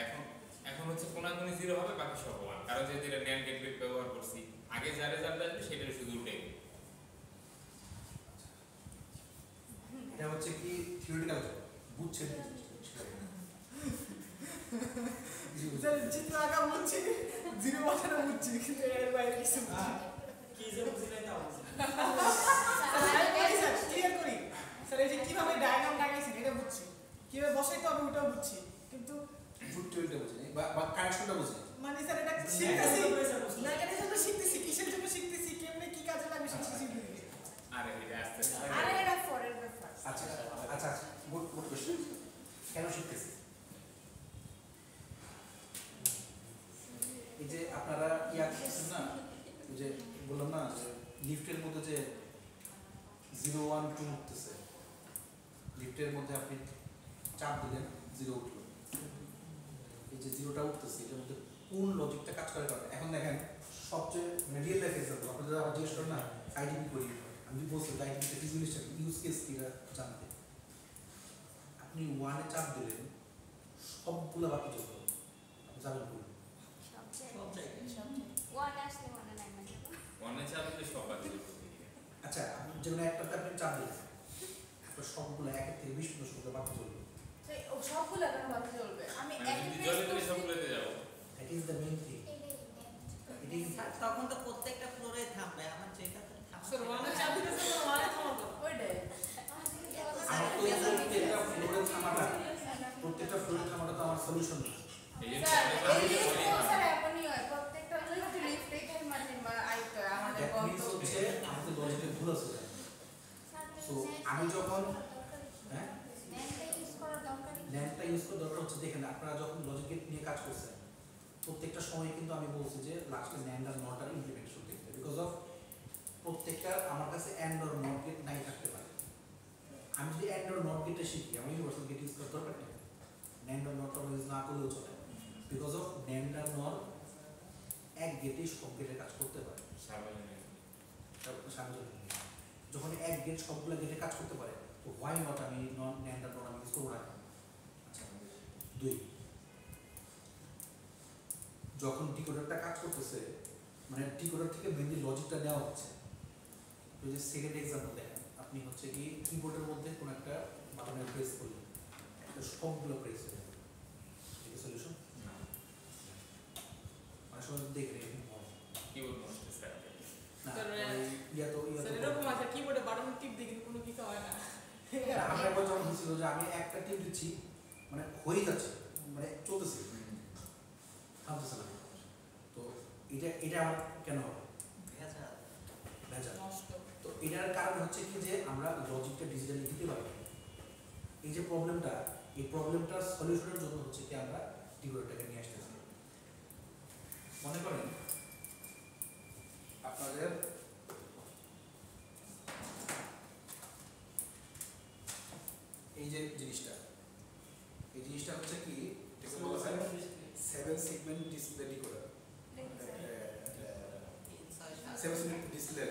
এখন হচ্ছে কোনাকুনি 0 হবে, বাকি সব 1। কারণ যেহেতু এটা ন্যান্ড গেট ব্যবহার করছি, আগে যা রেজাল্ট আসবে সেটা শুধু উল্টে দিই। এটা হচ্ছে কি থিওরিটিক্যাল, বুঝছেন? চিত্র আঁকা বুঝছি, 0 বসানো বুঝছি, কিন্তু এর বাইরে কিছু কি যে বুঝি নাই তা বুঝি। স্যার ক্লিয়ার করি স্যার, এই যে কিভাবে ডায়াগ্রাম লাগাইছেন এটা বুঝছি, কিভাবে বসাইতে হবে ওটাও বুঝছি, কিন্তু থিওরিটা বুঝিনি বা কানেকশনটা বুঝিনি। মানে স্যার এটা শিখতেছি না, এটা জন্য শিখতেছি, কিসের জন্য শিখতেছি, কেমনে কি কাজে লাগবে সেটা শিখতেছি। আরে এটা আস্তে আরে এটা ফরের ব্যাপার। আচ্ছা আচ্ছা, গুড কোশ্চেন। কেন শিখতেছি? এই যে আপনারা ইয়া করছেন না, ওই যে বললাম না যে লিফটের মধ্যে যে 0 1 2 উঠতেছে, লিফটের মধ্যে আপনি চাপ দিলেন 0 উঠলো, এই যে 0টা উঠতেছে এটার মধ্যে কোন লজিকটা কাজ করে কারণে। এখন দেখেন সবচেয়ে রিয়েল লাইফ এক্সাম্পল, আপনাদের আবার জিজ্ঞেস করেন না আইডিবি করি, আমি বলছি আইডিবিতে কি জিনিসটা ইউজ কেস কিরা জানতে। আপনি 1 এ চাপ দিলেন, সবগুলো বাকি যোগ হবে, আপনি যাবেন ভুল। সব জায়গায় অনে চাপলে সব বাকি যাবে। আচ্ছা, আপনি যেমন একটাতে আপনি চাপ দিলেন, আপনার সবগুলো 1 থেকে 20 পর্যন্ত সবগুলো বাকি চলবে। ও সবগুলো কেন বাকি চলবে? আমি মানে একে যদি প্রেস জলে দিলে করছি। সবগুলোতে যাবো। That is the main thing. It is তখন তো প্রত্যেকটা ফ্লোরে থামবে, আমার যেটাতে স্যার ওয়ানে চাপ দিতেছে তো ওয়ানে থামাবো। ওইটাই। আমার তো প্রত্যেকটা ফ্লোরে থামাটা তো আমার সলিউশন না। এই যে স্যার এই আমি জিনিস বলি তো না। স্যার এখনই হয়, প্রত্যেকটা লিফটেই থাইমা আইতো আমাদের দ্যাট মিন্স গন্তব্যে। হচ্ছে আমাদের লজিকে ভুল আছে। সো আমি যখন হ্যাঁ ল্যান্ডটা ইউজ করার দরকার হচ্ছে, দেখেন আপনারা যখন লজিক নিয়ে কাজ করছেন প্রত্যেকটা সময় কিন্তু আমি বলছি যে লাস্টে ল্যান্ড আর নট আর ইমপ্লিমেন্টেশন দেখতে, বিকজ অফ প্রত্যেকটা আমার কাছে অ্যান্ড অর নট গেট নাই থাকতে পারে। আমি যদি অ্যান্ড অর নট গেটে শিখি, আমার ইউনিভার্সাল গেট ইউজ করার দরকার নেই, ল্যান্ড অর নট ইউজ না করলেও চলে, বিকজ অফ ল্যান্ড আর নট এক গেটেই সব গেটে কাজ করতে পারে। সার্বজনীন। যখন এক গেট সবগুলো গেটে কাজ করতে পারে, তো হোয়াই নট আমি নন ল্যান্ড আর নট আমি ইউজ করবো না। আচ্ছা, 2 যখন ডিকোডারটা কাজ করতেছে, মানে ডিকোডার থেকে মেইনলি লজিকটা নেওয়া হচ্ছে। তো যে সেকেন্ড এক্সাম্পল দেখেন, আপনি হচ্ছে কি কিবোর্ডের মধ্যে কোনো একটা বাটনে প্রেস করলেন, একটা সবগুলো প্রেস হয়ে যাবে, এটা সলিউশন মানে সবাই দেখে এরকম হয় কিবোর্ড নষ্ট স্যার। না। স্যার, ইয়া তো স্যার এরকম আছে কিবোর্ডে বাটন টিপ দিয়ে কিন্তু কোনো কিছু হয় না। আমরা একবার যখন হচ্ছিল যে আমি একটা টিপ দিচ্ছি, মানে হয়ে যাচ্ছে, মানে চলতেছে, থামতেছে না। তো এটা আমার কেন হবে ভেজাল। ভেজাল? নষ্ট। তো এটার কারণ হচ্ছে কি যে আমরা লজিকটা ডিজিটালি দিতে পারি। এই যে প্রবলেমটা, এই প্রবলেমটার সলিউশনের জন্য হচ্ছে কি আমরা ডিকোডারটাকে নিয়ে আসতেছি। মনে করেন আপনাদের এই যে জিনিসটা, এই জিনিসটা হচ্ছে কি 7 segment display decoder, 7 segment display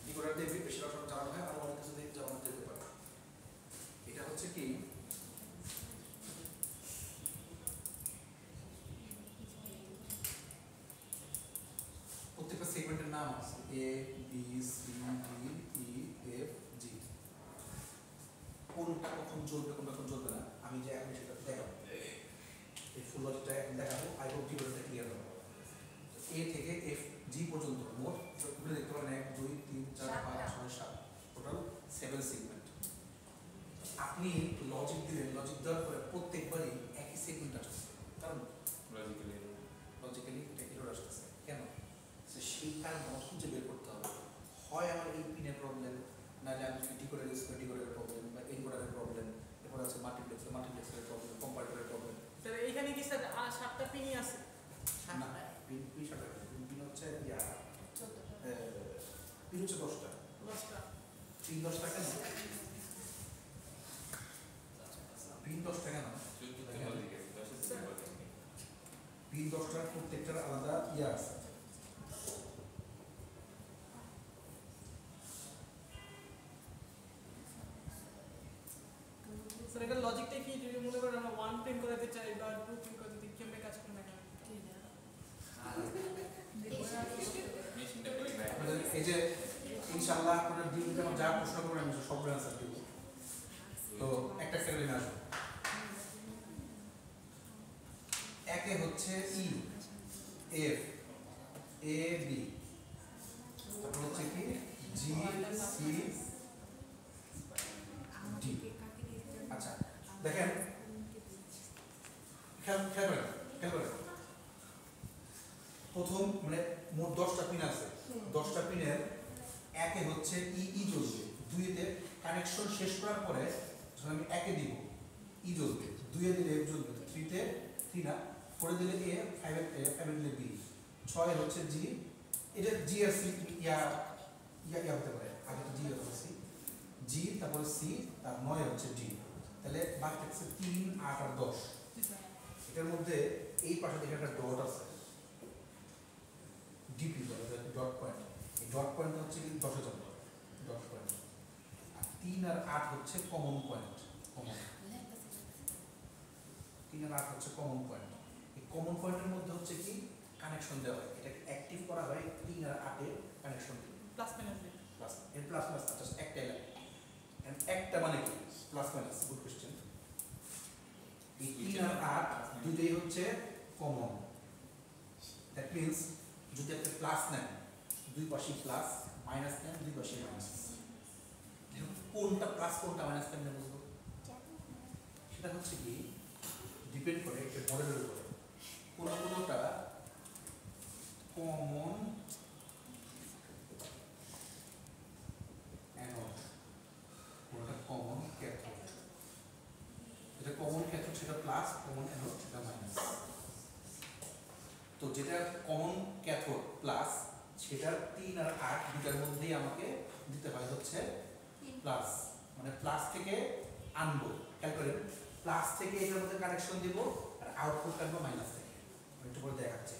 decoder দিয়ে বেশিরভাগ সময় চালানো হয়, আর অনেক কিছু দিয়ে চালানো যেতে পারে। হচ্ছে কি প্রত্যেকটা সেগমেন্টের নাম আছে A B C D E F G. কোনটা কখন চলবে কোনটা কখন চলবে না আমি যে এখন সেটা দেখাবো, এই ফুল লজিকটা এখন দেখাবো। আই হোপ ভিডিওটা ক্লিয়ার হবে। এ থেকে এফ জি পর্যন্ত মোট যতগুলো দেখতে পারেন 1 2 3 4 5 6 7 টোটাল 7 সেগমেন্ট। আপনি লজিক দিলেন, লজিক দেওয়ার পরে প্রত্যেকবারই একই সেগমেন্ট আসছে, কারণ লজিক্যালি এটা এরর আসতেছে কেন? সেই কারণ খুঁজে বের করতে হবে। হয় আমার এই পিনের প্রবলেম, নাহলে আমি যদি ডিকোডার ইউজ করি ডিকোডারের প্রবলেম, বা এনকোডারের প্রবলেম, এরপর আছে মাল্টিপ্লেক্সের প্রবলেম, কম্পারেটরের প্রবলেম। স্যার এইখানে কি স্যার 7টা পিনই আছে? না পিন পিন সাথে পিন হচ্ছে ইয়া 14টা পিন হচ্ছে 10টা। 10টা পিন 10টা কেন? পিন 10টা কেন? পিন 10টার প্রত্যেকটার আলাদা ইয়া আছে। স্যার এটা লজিকটা কি, যদি মনে করেন আমরা 1 প্রিন্ট করাতে চাই বা 2 প্রিন্ট করাতে চাই, কেমনে কাজ করে না কেন? আপনাদের এই যে ইনশাআল্লাহ আপনারা ডিউটিতে আমার যা প্রশ্ন করবেন আমি সবগুলো অ্যান্সার দেব। তো একটা একটা করে আসুন। একে হচ্ছে ই এফ এ বি, তারপর হচ্ছে কি জি সি ডি। আচ্ছা দেখেন খেয়াল করেন প্রথম মানে মোট 10টা পিন আছে, 10টা পিনের একে হচ্ছে ই জ্বলবে, দুইতে কানেকশন শেষ করার পরে যখন আমি একে দিব ই জ্বলবে, দুইয়ে দিলে এফ জ্বলবে, থ্রিতে থ্রি না, ফোরে দিলে এ, ফাইভে দিলে বি, 6 হচ্ছে জি। এটা জি আর সি ইয়া হতে পারে, আগে তো জি হচ্ছে সি, জি তারপরে সি, তার 9 হচ্ছে ডি। তাহলে বাকি থাকছে 3 8 আর 10। এটার মধ্যে এই পাশে দেখে একটা ডট আছে, ডিপি বলে ডট পয়েন্ট। এই ডট পয়েন্ট হচ্ছে কি 10 জন্য ডট পয়েন্ট, আর 3 আর 8 হচ্ছে কমন পয়েন্ট। কমন 3 আর 8 হচ্ছে কমন পয়েন্ট। এই কমন পয়েন্টের মধ্যে হচ্ছে কি কানেকশন দেওয়া হয়, এটাকে অ্যাক্টিভ করা হয় 3 আর 8 এর কানেকশন দিয়ে প্লাস মাইনাস দিয়ে। প্লাস এর প্লাস প্লাস আচ্ছা একটাই লাগে, একটা মানে কি প্লাস মাইনাস, গুড কোশ্চেন। এই 3 আর 8 দুটোই হচ্ছে কমন। দ্যাট মিন্স যদি আপনি প্লাস নেন দুই পাশে প্লাস, মাইনাস নেন দুই পাশে মাইনাস, কোনটা প্লাস কোনটা মাইনাস কেমনে বুঝবো? সেটা হচ্ছে কি ডিপেন্ড করে একটা মডেলের উপরে। কোনটা কমন অ্যানোড, কোনটা কমন ক্যাথোড। যেটা কমন ক্যাথোড সেটা প্লাস, কমন অ্যানোড সেটা মাইনাস। তো যেটা কমন ক্যাথোড প্লাস সেটার 3 আর 8 দুটার মধ্যেই আমাকে দিতে হয় হচ্ছে প্লাস, মানে প্লাস থেকে আনবো। খেয়াল করেন প্লাস থেকে এটার মধ্যে কানেকশন দিব আর আউটপুট আনবো মাইনাস থেকে, একটু পরে দেখাচ্ছে।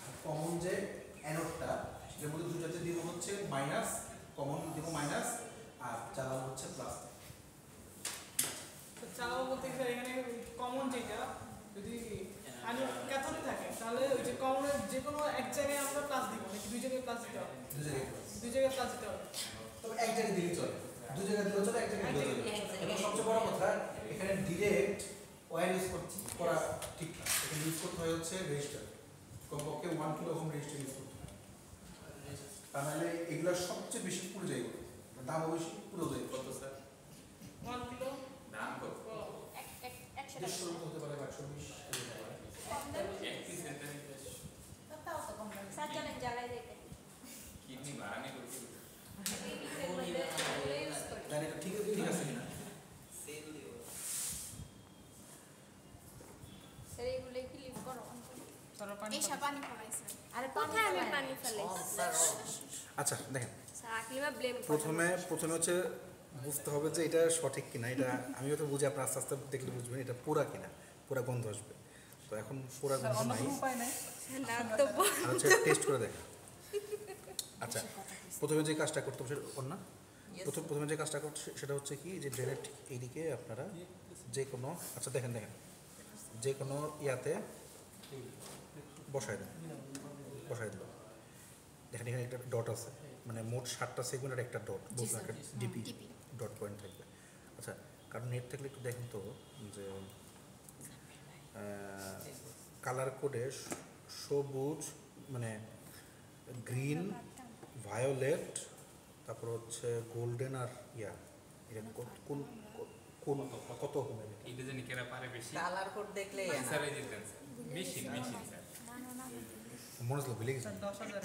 আর কমন যে অ্যানোডটা সেটার মধ্যে দুটাতে দিব হচ্ছে মাইনাস, কমন দিব মাইনাস, আর চালাবো হচ্ছে প্লাস। তো চালাবো বলতে স্যার এখানে কমন যেটা যদি ক্যাথোডে থাকে তাহলে ওই যে কমনের যে কোনো এক জায়গায় আমরা প্লাস দিব নাকি দুই জায়গায় প্লাস দিতে হবে? দুই জায়গায় প্লাস দিতে হবে। তবে এক জায়গায় দিলেই চলে, দুই জায়গায় দিলেও চলে, এক জায়গায় দিলেও চলে। এবং সবচেয়ে বড় কথা এখানে ডিরেক্ট ওয়্যার ইউজ করা ঠিক না, এখানে ইউজ করতে হয় হচ্ছে রেজিস্টার, কমপক্ষে 1 কিলো ওহম রেজিস্টার ইউজ করতে হয়। তার মানে এগুলো সবচেয়ে বেশি পুরো যায়, দামও বেশি পুরো যায়। কত স্যার 1 কিলো দাম কত? 100 টাকা। 150 হতে পারে, 120 হতে পারে। কম দাম এক পিস এন্টার তাও তো কম দাম স্যার চলেন জ্বালাই দিতে। কিডনি বাড়ানি করতে এই পিসের মধ্যে এগুলো ইউজ করি। তাহলে এটা ঠিক আছে কিনা? সেল দিও। স্যার এগুলো কি লিভ করো? তারপর পানি এই পানি ফলাইছে আরে কোথায় আমি পানি ফেলাই? আচ্ছা দেখেন, স্যার আকলিমা ব্লেম প্রথমে হচ্ছে বুঝতে হবে যে এটা সঠিক কিনা। এটা আমি হয়তো বুঝি, আপনার আস্তে আস্তে দেখলে বুঝবেন এটা পুরা কিনা, পুরা গন্ধ আসবে। তো এখন পুরা গন্ধ অন্য নাই, কোনো উপায় নাই। না তো আর হচ্ছে টেস্ট করে দেখা। আচ্ছা প্রথমে যে কাজটা করতে হবে সেটা কর না, Yes, প্রথমে যে কাজটা করছে সেটা হচ্ছে কি যে ড্রেনের ঠিক এইদিকে আপনারা যে কোনো আচ্ছা দেখেন যে কোনো ইয়াতে বসায় দেন দেখেন এখানে একটা ডট আছে মানে মোট 7টা সেগমেন্টের একটা ডট বলতে একটা ডিপি ডট পয়েন্ট থাকবে আচ্ছা কারণ নেট থাকলে একটু দেখেন তো যে কালার কোডে সবুজ মানে গ্রিন ভায়োলেট তারপর হচ্ছে গোল্ডেন আর ইয়া এটা কোন কোন কত হবে এটা জানি কেরা পারে বেশি কালার কোড দেখলে স্যার এই যে দেন স্যার মেশিন স্যার মনে হচ্ছে ভুলে গেছি 10,000 এটা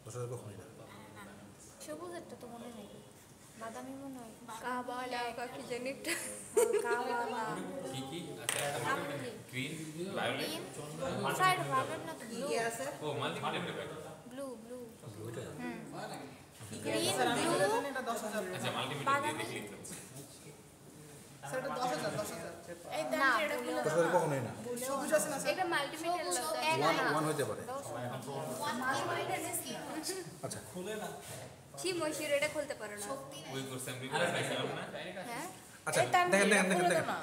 10,000 কখনই না সবুজেরটা তো মনে নেই বাদামি মনে হয় কাবালা কি জানি একটা কাওয়ালা কি আচ্ছা গ্রিন ভায়োলেট সাইড ভায়োলেট না তো কি ব্লু কি আছে ও মাল্টিমিটার ব্লু স্যার আমি যেটা জানি এটা 10,000 আচ্ছা মাল্টিমিটার দিয়ে দেখলেই তো স্যার এটা 10,000 এই না, দাম এটা গুলো 10,000 কখনোই না সবুজ আছে না স্যার এটা মাল্টিমিটার লাগতো ওয়ান হইতে পারে মাল্টিমিটার কি আচ্ছা কি মশির এটা খুলতে পারে না ওই কোর্স আমি রিভিউ করেছিলাম না হ্যাঁ আচ্ছা দেখেন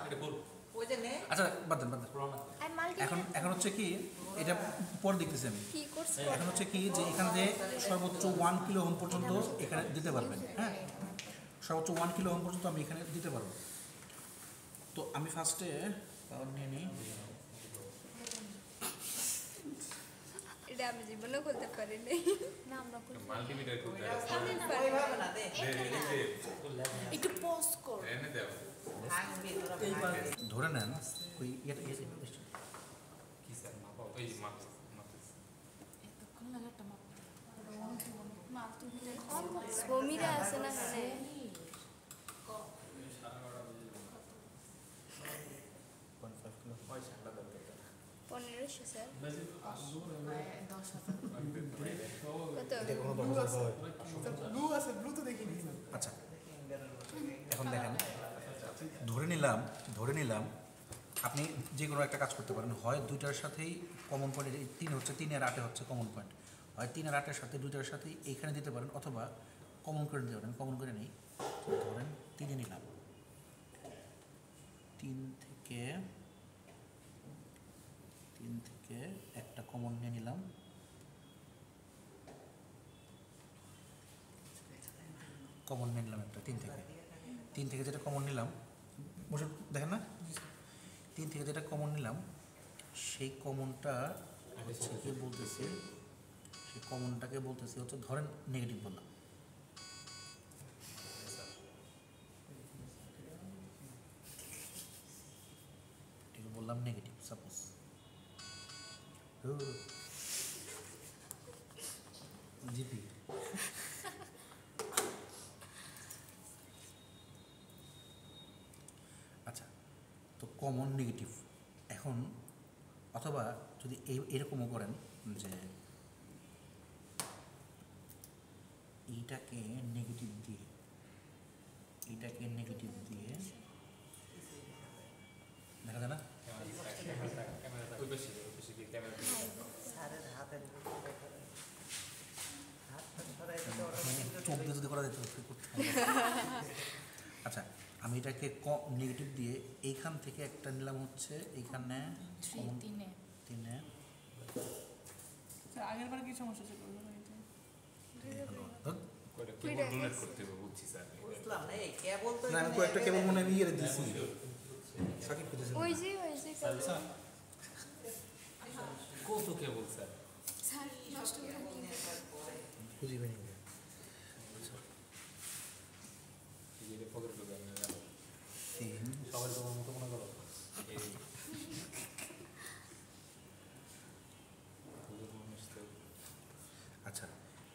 এটা বল ওই যে নে আচ্ছা বাদ দেন আর মাল্টি এখন হচ্ছে কি এটা পর দেখতেছি আমি কি করছে এখন হচ্ছে কি যে এখান থেকে সর্বোচ্চ 1 কিলো ওহম পর্যন্ত এখানে দিতে পারবেন হ্যাঁ সর্বোচ্চ 1 কিলো ওহম পর্যন্ত আমি এখানে দিতে পারবো তো আমি ফার্স্টে পাওয়ার নিয়ে নিই এটা আমি জীবনে খুলতে পারি নাই না আমরা খুলতে মাল্টিমিটার করতে ওইভাবে না দে একটু পজ কর এনে দাও ভাঙবি তোরা ভাঙবি ধরে নেন ওই এটা কি স্যার মাপা ওই যে মাপ এতক্ষণ লাগে একটা মাপ সমীরা আছে না এখানে পয়সা আলাদা দরকার 1500 স্যার 10,000 কত এটা কোনো 10,000 হয় ব্লু আছে ব্লু তো দেখিনি আচ্ছা এখন দেখেন ধরে নিলাম আপনি যে কোনো একটা কাজ করতে পারেন হয় দুইটার সাথেই কমন পয়েন্ট 3 হচ্ছে 3 আর 8 হচ্ছে কমন পয়েন্ট হয় 3 আর 8 সাথে দুইটার সাথেই এইখানে দিতে পারেন অথবা কমন করে দিতে পারেন কমন করে নেই ধরেন 3 নিলাম 3 থেকে একটা কমন নিয়ে নিলাম কমন নিয়ে নিলাম একটা 3 থেকে যেটা কমন নিলাম বসে দেখেন না 3 থেকে যেটা কমন নিলাম সেই কমনটা হচ্ছে কি বলতেছে সেই কমনটাকে বলতেছে হচ্ছে ধরেন নেগেটিভ বললাম ঠিক বললাম নেগেটিভ সাপোজ জিপি আচ্ছা তো কমন নেগেটিভ এখন অথবা যদি এরকমও করেন যে এইটাকে নেগেটিভ দিয়ে দেখা যায় না ওই পাশে দিয়ে ক্যামেরা স্যারের হাতের হাতটা ছড়াই দিতে ওরা চোখ দিয়ে যদি করা যেত আচ্ছা আমি এটাকে নেগেটিভ দিয়ে এইখান থেকে একটা নিলাম হচ্ছে এইখানে তিনে স্যার আগের বার কি সমস্যা ছিল করে কিবোর্ড ডোনেট করতে হবে বুঝছি স্যার বুঝলাম না এই কেবল তো না আমি কয়েকটা কেবল মনে আমি ইয়ে দিয়েছি সাকিব দিয়েছি ওই যে কত কেবল স্যার স্যার নষ্ট করে খুঁজি পাইনি এই যে পকেট ঢুকে আমি জানো সবার তোমার মতো মনে করো এই আচ্ছা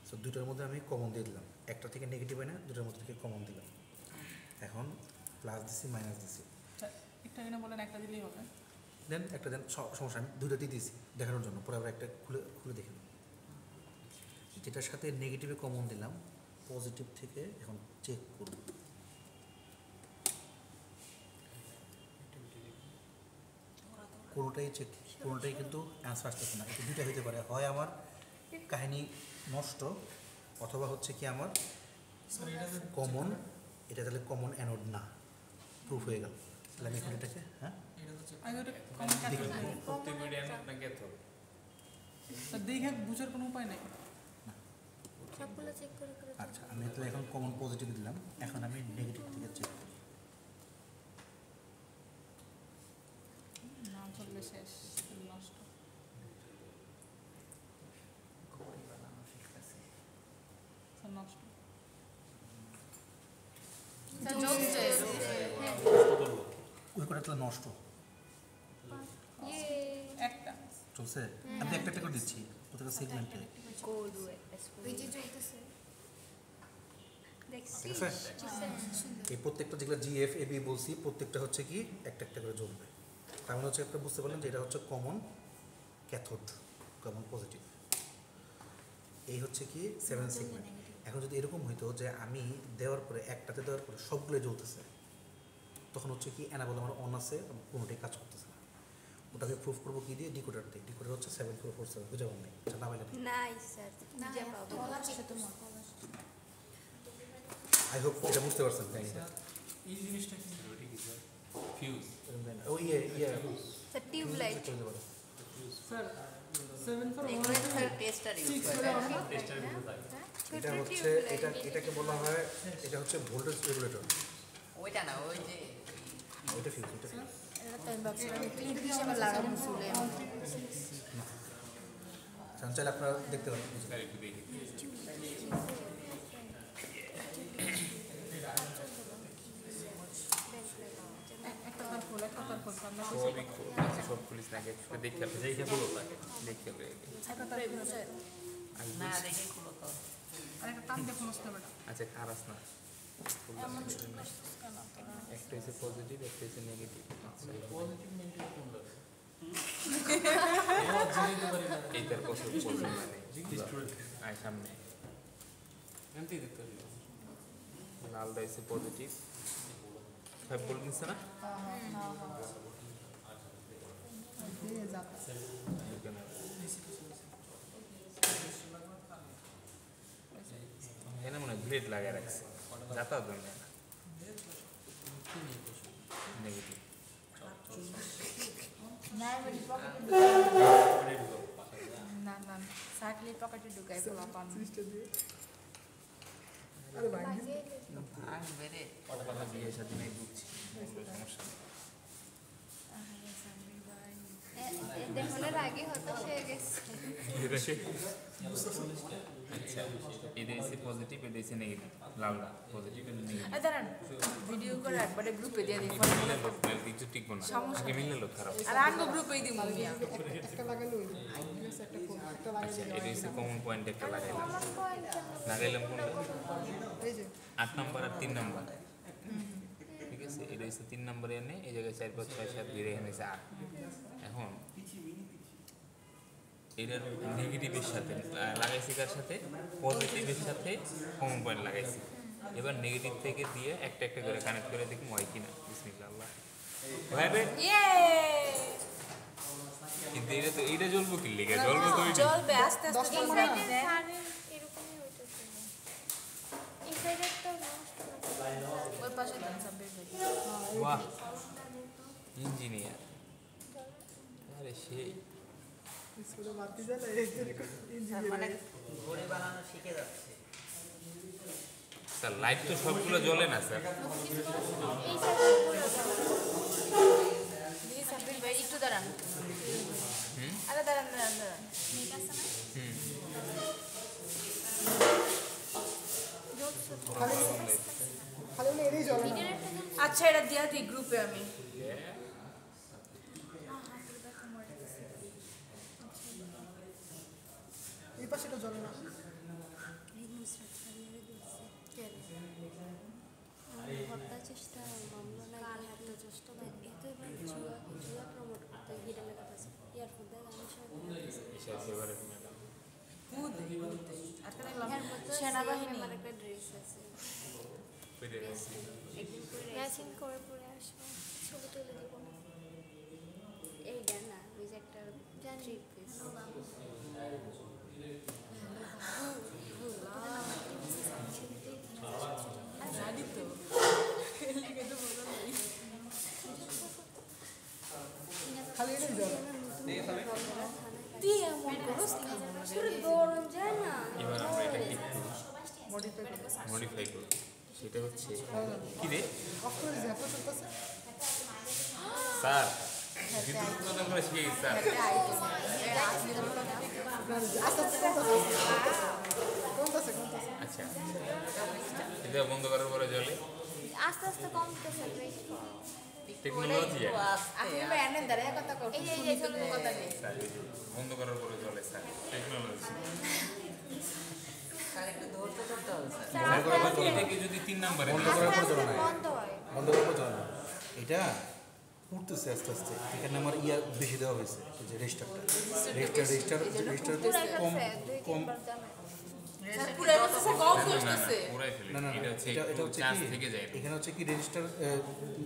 তো দুটোর মধ্যে আমি কমন দিয়ে দিলাম একটা থেকে নেগেটিভ হয় না দুটোর মধ্যে থেকে কমন দিলাম এখন প্লাস দিছি মাইনাস দিছি একটা এনে বলেন একটা দিলেই হবে দেন একটা দেন সমস্যা আমি দুটোতেই দিয়েছি দেখানোর জন্য পরে আবার একটা খুলে দেখে নিই যেটার সাথে নেগেটিভে কমন দিলাম পজিটিভ থেকে এখন চেক করব কোনোটাই কিন্তু অ্যান্সার আসতেছে না এটা দুটো হতে পারে হয় আমার কাহিনী নষ্ট অথবা হচ্ছে কি আমার কমন, এটা তাহলে কমন অ্যানোড না, প্রুফ হয়ে গেল। তাহলে আমি এখন এটাকে হ্যাঁ আগে ওটা কমন ক্যাথোড প্রত্যেকটি অ্যানোড না ক্যাথোড? দেখে বুঝার কোনো উপায় নেই। সবগুলো চেক করে করে আচ্ছা, আমি তাহলে এখন কমন পজিটিভ দিলাম, এখন আমি নেগেটিভ থেকে চেক করি। না চললে শেষ, নষ্ট। স্যার নষ্ট। ওই করে তাহলে নষ্ট ইয়ে একটা চলছে। আমি একটা একটা করে দিচ্ছি প্রত্যেকটা সেগমেন্টে। গোল ওই যে চলতেছে দেখছি ঠিক আছে? এই প্রত্যেকটা যেগুলো জিএফ এবি বলছি প্রত্যেকটা হচ্ছে কি একটা একটা করে জ্বলবে। তার মানে হচ্ছে একটা বুঝতে পারলেন যে এটা হচ্ছে কমন ক্যাথোড, কমন পজিটিভ। এই হচ্ছে কি 7 সেগমেন্ট। এখন যদি এরকম হইতো যে আমি দেওয়ার পরে একটাতে দেওয়ার পরে সবগুলো জ্বলতেছে, তখন হচ্ছে কি অ্যানাবল আমার অন আছে, কোনোটাই কাজ করতেছে না। ওটাকে প্রুফ করবো কি দিয়ে? ডিকোডার দিয়ে। ডিকোডার হচ্ছে 7447, বুঝে পাবেন না? আচ্ছা, না পাইলে নাইস স্যার যা পাবো আই হোপ এটা বুঝতে পারছেন কাহিনিটা। এই জিনিসটা কি? ফিউজ। ও ইয়ে স্যার টিউবলাইট চলতে পারে। স্যার 7 ফর এগুলো স্যার টেস্টার ইউজ করে। টেস্টার ভিতরে থাকে। এটা হচ্ছে এটাকে বলা হয়, এটা হচ্ছে ভোল্টেজ রেগুলেটর। ওইটা না, ওই যে ওইটা ফিউজ, ওইটা ফিউজ। ক্লিপ হিসেবে লাগানো ছিল চাইলে আপনারা দেখতে পারেন। স্যার একটু দেখি। একটা তার খোল, একটা তার খোল, সামনে সবই আছে, সব পুলিশ নাকি একটু দেখে দেখে বলো তাকে দেখে একটা তার খোল। না দেখে খুলো তো। আর একটা টান দিয়ে খুলতে হবে না। আচ্ছা খারাপ না, একটা হচ্ছে পজিটিভ, একটা হচ্ছে নেগেটিভ। পজিটিভ মেন্টাল কোনটা? এইটার কত পজিটিভ মানে আয় সামনে এমনি দেখতে হবে। লালটা হচ্ছে পজিটিভ, 5 ভোল্ট নিচ্ছে না? দিয়ে যাবে। এখানে এখানে মনে হয় গ্রেড লাগিয়ে রাখছে, যাতায়াত হয় না। নেগেটিভ না না সাকলি পকেটে ঢুকাই পোলা পান আরে ভাই ভাঙ বেরে বিয়ে সাথে নেই বুঝছি, সমস্যা নেই। দেখানোর আগে হতাশ হয়ে গেছে আচ্ছা, এটা হচ্ছে পজিটিভ, এটা হচ্ছে নেগেটিভ। লালটা পজিটিভ, এটা নেগেটিভ। দাঁড়ান ভিডিও করে একবারে গ্রুপে দিয়ে দিই মিললে লোক নাহলে কিছু টিকবো না, আগে মিললে লোক খারাপ। আর আঙ্গ গ্রুপেই দিব মিয়া একটা লাগালো ওই একটা খোল, একটা লাগাই আচ্ছা, দিলে এটা হচ্ছে কমন পয়েন্ট, একটা লাগাইলাম। লাগাইলাম কোনটা? এই যে 8 নম্বর আর 3 নম্বর। ঠিক আছে, এটা হচ্ছে 3 নম্বরে এনে এই জায়গায় 4 5 6 7 ধরে এনে 8। এখন এটার নেগেটিভের সাথে লাগাইছি, কার সাথে? পজিটিভের সাথে কমন পয়েন্ট লাগাইছি। এবার নেগেটিভ থেকে দিয়ে একটা একটা করে কানেক্ট করে দেখি হয় কিনা। বিসমিল্লাহ, আল্লাহ ভাইবে। ইয়ে কিন্তু এটা জ্বলবো কি লেগে? জ্বলবো তো এটা। জলবে আস্তে আস্তে জ্বলবে এরকমই হইতেছে এই সাইডের তো নষ্ট ওই পাশে দেন সাব্বির ভাই বাহ, ইঞ্জিনিয়ার। আরে সেই স্কুলে মারতে যায় না এই স্যার মানে ঘড়ি বানানো শিখে যাচ্ছে। স্যার লাইট তো সবগুলো জ্বলে না স্যার। এই সাইডের দিদি সাব্বির ভাই একটু দাঁড়ান হুম আরে দাঁড়ান দাঁড়ান দাঁড়ান হুম খালি হলে এরই জ্বলে না। আচ্ছা এটা দিয়া দিই গ্রুপে আমি এই পাশে এটা জ্বলে না। হত্যা চেষ্টা মামলা নাকি হত্যা চেষ্টা এতে এবার জুয়া জুয়া প্রমোট করতে গিয়ে লেখা আছে ইয়ারফোন দেয় আমি সব ফেভারিট ম্যাডাম। আজকে দেখলাম এর মধ্যে সেনাবাহিনী আমার একটা ড্রেস আছে পেটে গেছি। একদিন পরে ম্যাচিং করে পরে আসবো ছবি তুলে দিব এইটা না ওই যে একটা থ্রি পিস তুই এমন করস তোর দৌড়ন যায় না এবার আমরা এটা একটু মডিফাই করব সেটা হচ্ছে কি রে স্যার বিদ্যুৎ উৎপাদন করে শিখে গেছি স্যার আচ্ছা এটা বন্ধ করার পরে জলে আস্তে আস্তে কমতেছে ওয়েট করো টেকনোলজি আপনি ব্যান্ডের দ্বারা কথা কর এই সব কথা নেই স্যার এই যে বন্ধ করার পরে জলে স্যার টেকনোলজি স্যার একটু ধরতে ধরতে হবে স্যার বন্ধ করার পর চলে না। এটাকে যদি 3 নম্বরে বন্ধ করার পর চলে না। বন্ধ হয় বন্ধ করার পর চলে না। এটা উঠতেছে আস্তে আস্তে। এখানে আমার ইয়া বেশি দেওয়া হয়েছে এই যে রেজিস্টারটা পুরাই কম ফেলছে দুই কম তিনবার জামে স্যার পুরো বলতেছে গপ করতেছে পুরাই ফেলে না না এটা হচ্ছে এটা হচ্ছে চার্জ কি থেকে যায় এখানে হচ্ছে কি রেজিস্টার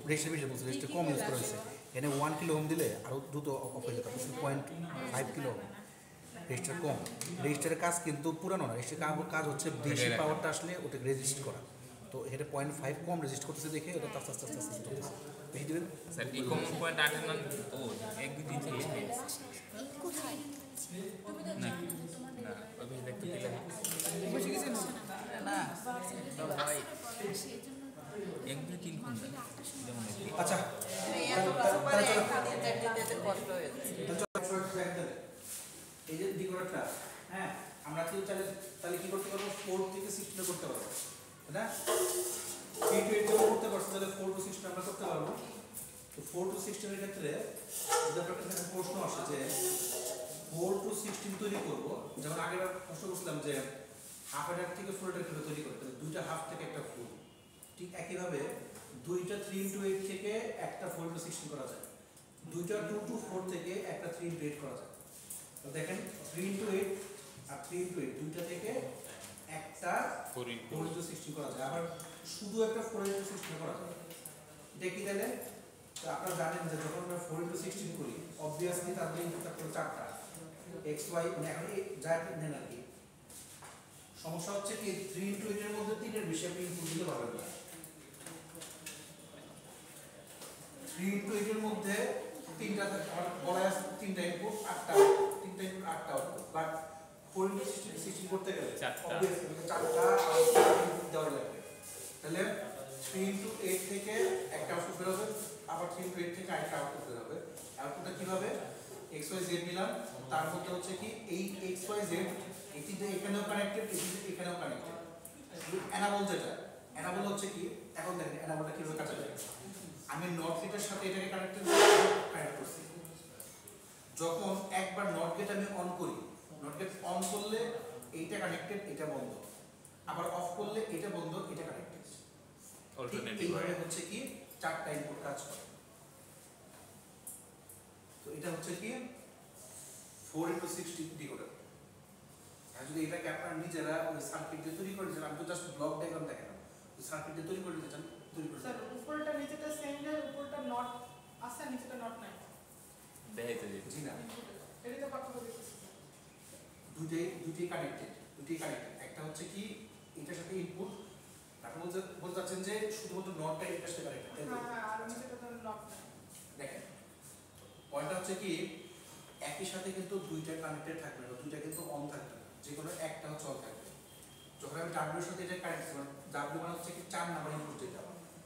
বেশি বলছে রেজিস্টার কম ইউজ করা হয়েছে এখানে 1 কিলো ওহম দিলে আরো দ্রুত অফ হয়ে যেত 0.5 কিলো রেজিস্টার কম রেজিস্টারের কাজ কিন্তু পুরানো না রেজিস্টার কাজ হচ্ছে বেশি পাওয়ারটা আসলে ওটাকে রেজিস্ট করা তো এটা 0.5 কম রেজিস্ট করতেছে দেখে ওটা আস্তে আস্তে চলতেছে বেশি দিবেন স্যার এই কমন পয়েন্ট 8 নাম ও 1 2 3 4 কোথায় না না ওই যে দেখতে দিলাম না তো ভাই 1 2 3 কোন যেমন আচ্ছা পরে দিতে কষ্ট হয়ে যায় এই যে ডিকোডারটা হ্যাঁ আমরা কি তাহলে কি করতে পারবো 4 থেকে 16 করতে পারবো তাই না 3 to 8 যখন করতে পারছো তাহলে 4 to 16 আমরা করতে পারবো তো 4 to 16 এর ক্ষেত্রে যদি আপনার কাছে প্রশ্ন আসে যে 4 to 16 তৈরি করব যেমন আগের প্রশ্ন করছিলাম যে হাফ এডার থেকে ফুল এডার কিভাবে তৈরি করতে দুইটা হাফ থেকে একটা ফুল ঠিক একইভাবে দুইটা 3 into 8 থেকে একটা 4 to 16 করা যায় দুইটা 2 to 4 থেকে একটা 3 into 8 করা যায় তো দেখেন 3 into 8 আর 3 into 8 দুইটা থেকে একটা 4 into 16 করা যায় আবার শুধু একটা 4 into 16 করা যায় এটা কি তাহলে তো আপনারা জানেন যে যখন আমরা 4 into 16 করি obviously তার ইনপুট থাকতে হবে চারটা x y মানে এখন এই যা নেন আর কি সমস্যা হচ্ছে কি 3 into 8 এর মধ্যে 3 এর বেশি আপনি ইনপুট দিতে পারবেন না 3 into 8 এর মধ্যে তিনটা বলা আছে তিনটা ইনপুট আটটা তিনটা ইনপুট আটটা আউটপুট বাট 4 into 16 করতে গেলে চারটা। obviously চারটা ইনপুট দেওয়া লাগবে তাহলে 3 into 8 থেকে একটা আউটপুট বের হবে আবার 3 into 8 থেকে আরেকটা আউটপুট বের হবে আউটপুটটা কিভাবে x y z নিলাম তার মধ্যে হচ্ছে কি এই x y z এটি যে এখানেও কানেক্টেড এটি যে এখানেও কানেক্টেড এনাবল যেটা এনাবল হচ্ছে কি এখন দেখেন এনাবলটা কিভাবে কাজ করে আমি নট গেটের সাথে এটাকে কানেক্ট করছি যখন একবার নট গেট আমি অন করি নট গেট অন করলে এইটা কানেক্টেড এটা বন্ধ আবার অফ করলে এটা বন্ধ এটা কানেক্টেড অল্টারনেটিভ এইভাবে হচ্ছে কি চারটা ইনপুট কাজ করে তো এটা হচ্ছে কি 4 into 16 ডিকোডার আর যদি এটাকে আপনারা নিজেরা ওই সার্কিট দিয়ে তৈরি করে দিয়েছেন আমি তো জাস্ট ব্লক ডায়াগ্রাম দেখালাম ওই সার্কিট দিয়ে তৈরি করে দিয়েছেন তৈরি করে স্যার উপরটা নিচেটা সেম না উপরটা নট আছে নিচেটা নট নাই দেখাইতে দিই জি না এটাতে পার্থক্য দেখতেছি দুইটাই কানেক্টেড একটা হচ্ছে কি এটার সাথে ইনপুট তারপর বলতে চাচ্ছেন যে শুধুমাত্র নটটা এটার সাথে কানেক্টেড হ্যাঁ আর নিচেটা তো নট নাই দেখেন পয়েন্টটা হচ্ছে কি একই সাথে কিন্তু দুইটা কানেক্টেড থাকবে না দুইটা কিন্তু অন থাকবে না যে কোনো একটা হচ্ছে অন থাকবে যখন আমি ডাব্লিউর সাথে এটা কানেক্ট করলাম ডাব্লিউ মানে হচ্ছে কি 4 নাম্বার ইনপুট যেটা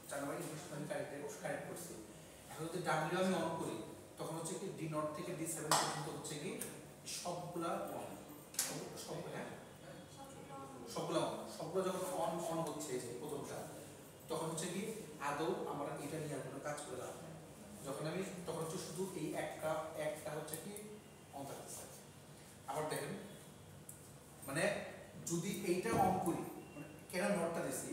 4 নাম্বার ইনপুট সাথে আমি কানেক্ট করছি এখন যদি ডাব্লিউ আমি অন করি তখন হচ্ছে কি ডি নট থেকে ডি 7 পর্যন্ত হচ্ছে কি সবগুলা অন সবগুলো যখন অন হচ্ছে যে প্রথমটা তখন হচ্ছে কি আদৌ আমরা এটা নিয়ে আর কোনো কাজ করে লাভ নেই যখন আমি তখন হচ্ছে শুধু এই একটা হচ্ছে কি অন থাকতেছে আবার দেখেন মানে যদি এইটা অন করি মানে কেন নটটা দিছি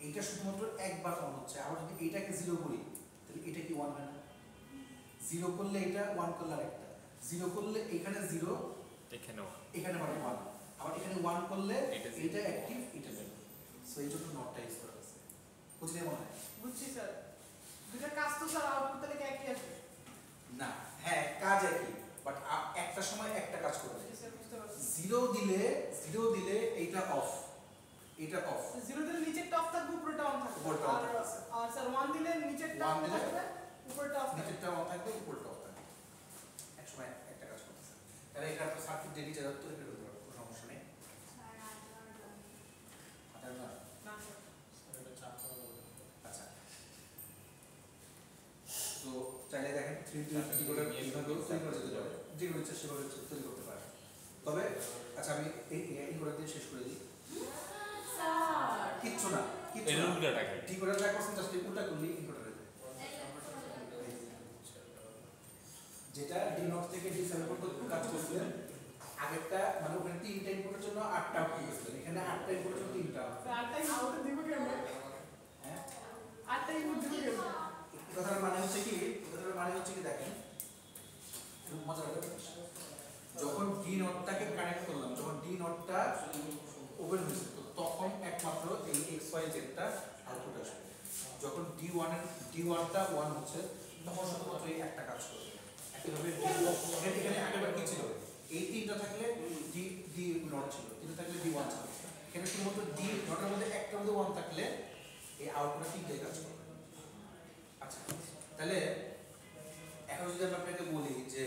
এইটা শুধুমাত্র একবার অন হচ্ছে আবার যদি এইটাকে 0 করি তাহলে এটা কি 1 হয় না 0 করলে এটা 1 করলে আরেকটা 0 করলে এখানে 0 এখানে আবার 1 আবার এখানে 1 করলে এটা অ্যাক্টিভ এটা নেই সো এই জন্য নটটা ইউজ করা হয়েছে বুঝলে মনে হয় বুঝছি স্যার দুটো কাজ তো স্যার আউটপুট থেকে একই আসবে না হ্যাঁ কাজ একই বাট একটা সময় একটা কাজ করবে স্যার বুঝতে পারছি 0 দিলে এইটা অফ এটা অফ 0 দিলে নিচেরটা অফ থাকবে উপরটা অন থাকবে উপরটা on থাকবে। আর স্যার 1 দিলে নিচেরটা 1 অন দিলে থাকবে উপরটা অফ থাকবে নিচেরটা অন থাকবে উপরটা অফ থাকবে একসময় একটা কাজ করতেছে। তাহলে এটা আপনার সার্কিট ডেলি যা তৈরি করে দেবো, কোনো সমস্যা নেই। আচ্ছা, তো চাইলে দেখেন 3D ডিকোডার এইভাবেও তৈরি করা যেতে পারে, যেগুলো ইচ্ছা সেভাবে তৈরি করতে পারে। তবে আচ্ছা আমি এই করে দিয়ে শেষ করে দিই। কিচ্ছু না, কিচ্ছু না, ডিকোডার যা করছেন জাস্ট উল্টা করলে ইনকোডার হয়ে যায়। যেটা ডি নট থেকে ডি সেভেন পর্যন্ত কাজ করছিলেন, আগেরটা মানে ওখানে 3টা ইনপুটের জন্য 8টা আউটপুট দিয়েছিলেন, এখানে 8টা ইনপুটের জন্য 3টা। 8টা ইনপুট দিব কেন? হ্যাঁ 8টা ইনপুট দিব কেন? কথার মানে হচ্ছে কি, কথার মানে হচ্ছে কি দেখেন, মজা লাগে। যখন ডি নটটাকে কানেক্ট করলাম, যখন ডি নটটা ওপেন হয়েছে, তো তখন একমাত্র এই এক্স ওয়াই জেডটা আউটপুট আসবে। যখন ডি1টা 1 হচ্ছে, তখন শুধুমাত্র এই একটা কাজ করবে। একইভাবে এখানে আগেরবার কি ছিল, এই 3টা থাকলে ডি নট ছিল, 3টা থাকলে ডি1 ছিল। এখানে শুধুমাত্র ডি নটের মধ্যে একটার মধ্যে 1 থাকলে এই আউটপুটটা 3টাই কাজ করবে। আচ্ছা, তাহলে এখন যদি আমি আপনাকে বলি যে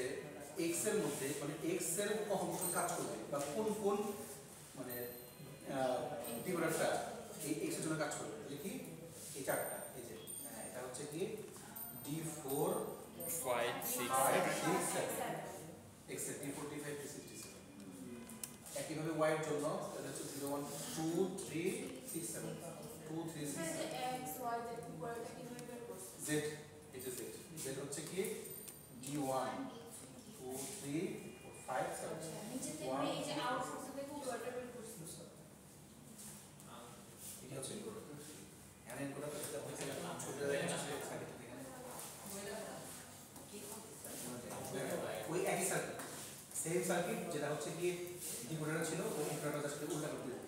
এক্স এর মধ্যে মানে এক্স এর কখন কাজ করবে বা কোন কোন মানে ডিকোডারটা এই এক্স এর জন্য কাজ করবে, তাহলে কি এই চারটা, এই যে এটা হচ্ছে কি D4 5 6 7 এক্স এর D4 D5 D6 D7। একইভাবে ওয়াই এর জন্য এটা হচ্ছে 0 1 2 3 6 7 2 3 6 এক্স ওয়াই জেড পুরোটা কিভাবে বের করছে? জেড, এই যে জেড, জেড হচ্ছে কি D1 2 3 4 5 7 নিচে থেকে এই যে আউটপুট থেকে পুরোটা বের করছে। এটা হচ্ছে এখানে ইনপুটটা করতে হচ্ছে ছোট জায়গায় আসলে সার্কিট এখানে ওই একই সার্কিট, সেম সার্কিট যেটা হচ্ছে কি ডিকোডার ছিল, ওই ইনপুটটা সাথে উল্টা করতে হবে।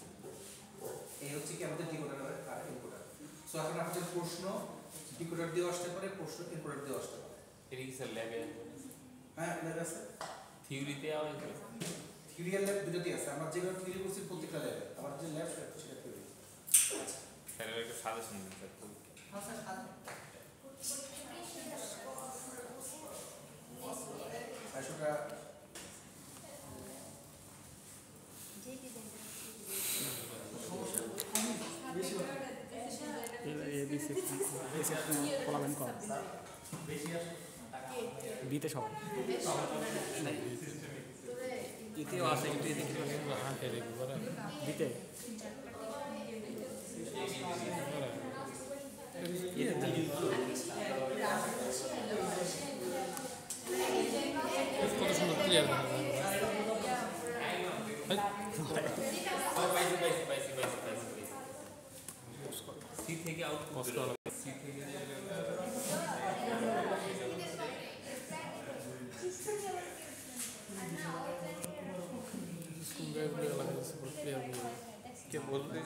এই হচ্ছে কি আমাদের ডিকোডার আর ইনপুটার। সো এখন আপনাদের প্রশ্ন ডিকোডার দিয়ে আসতে পারে, প্রশ্ন ইনপুটার দিয়ে আসতে পারে। এটা কি স্যার ল্যাবে? হ্যাঁ ল্যাব আছে, থিওরিতে আবার থিওরি আর ল্যাব দুটোই আছে। আমরা যেগুলো থিওরি করছি প্রত্যেকটা ল্যাবে, আমার যে ল্যাব সেটা থিওরি। আচ্ছা স্যার একটা সাজেশন দিন স্যার। হ্যাঁ স্যার, আসলে যে ডিজাইনটা বিতে সব ইতেও আছে কিন্তু এতে বিতে কত সুন্দর ক্লিয়ার সি থেকে আউটপুট সি থেকে কে বলবে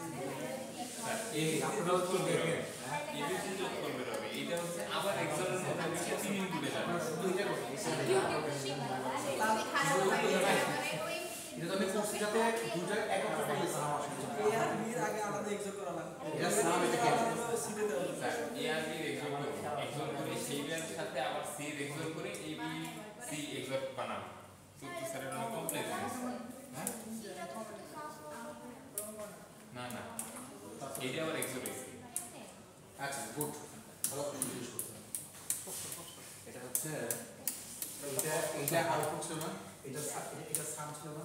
এই আপনারা তো দেখেন এবিসি যোগ করবে হবে। এটা হচ্ছে আবার এক্সামের মধ্যে হচ্ছে 3 ইনপুটে যাবে। আমরা শুধু এটা করছি, এটা তো আমি করছি যাতে দুটো একত্র করলে সাম আসে। এর আগে আলাদা এক্সোর করা লাগবে। এটা সাম এটা কেন সিটে দেওয়া লাগবে। স্যার এআরবি এক্সোর করব, এক্সোর করে সেইটার সাথে আবার সি এক্সোর করে এবি সি এক্সোর বানাবো। তো স্যার এটা কমপ্লেক্স হ্যাঁ না না এইটা আবার এক্সোর হইছে। আচ্ছা গুড, ভালো করে জিজ্ঞেস করতে এটা হচ্ছে এটা আউটপুট ছিল না, এটা সাম ছিল না।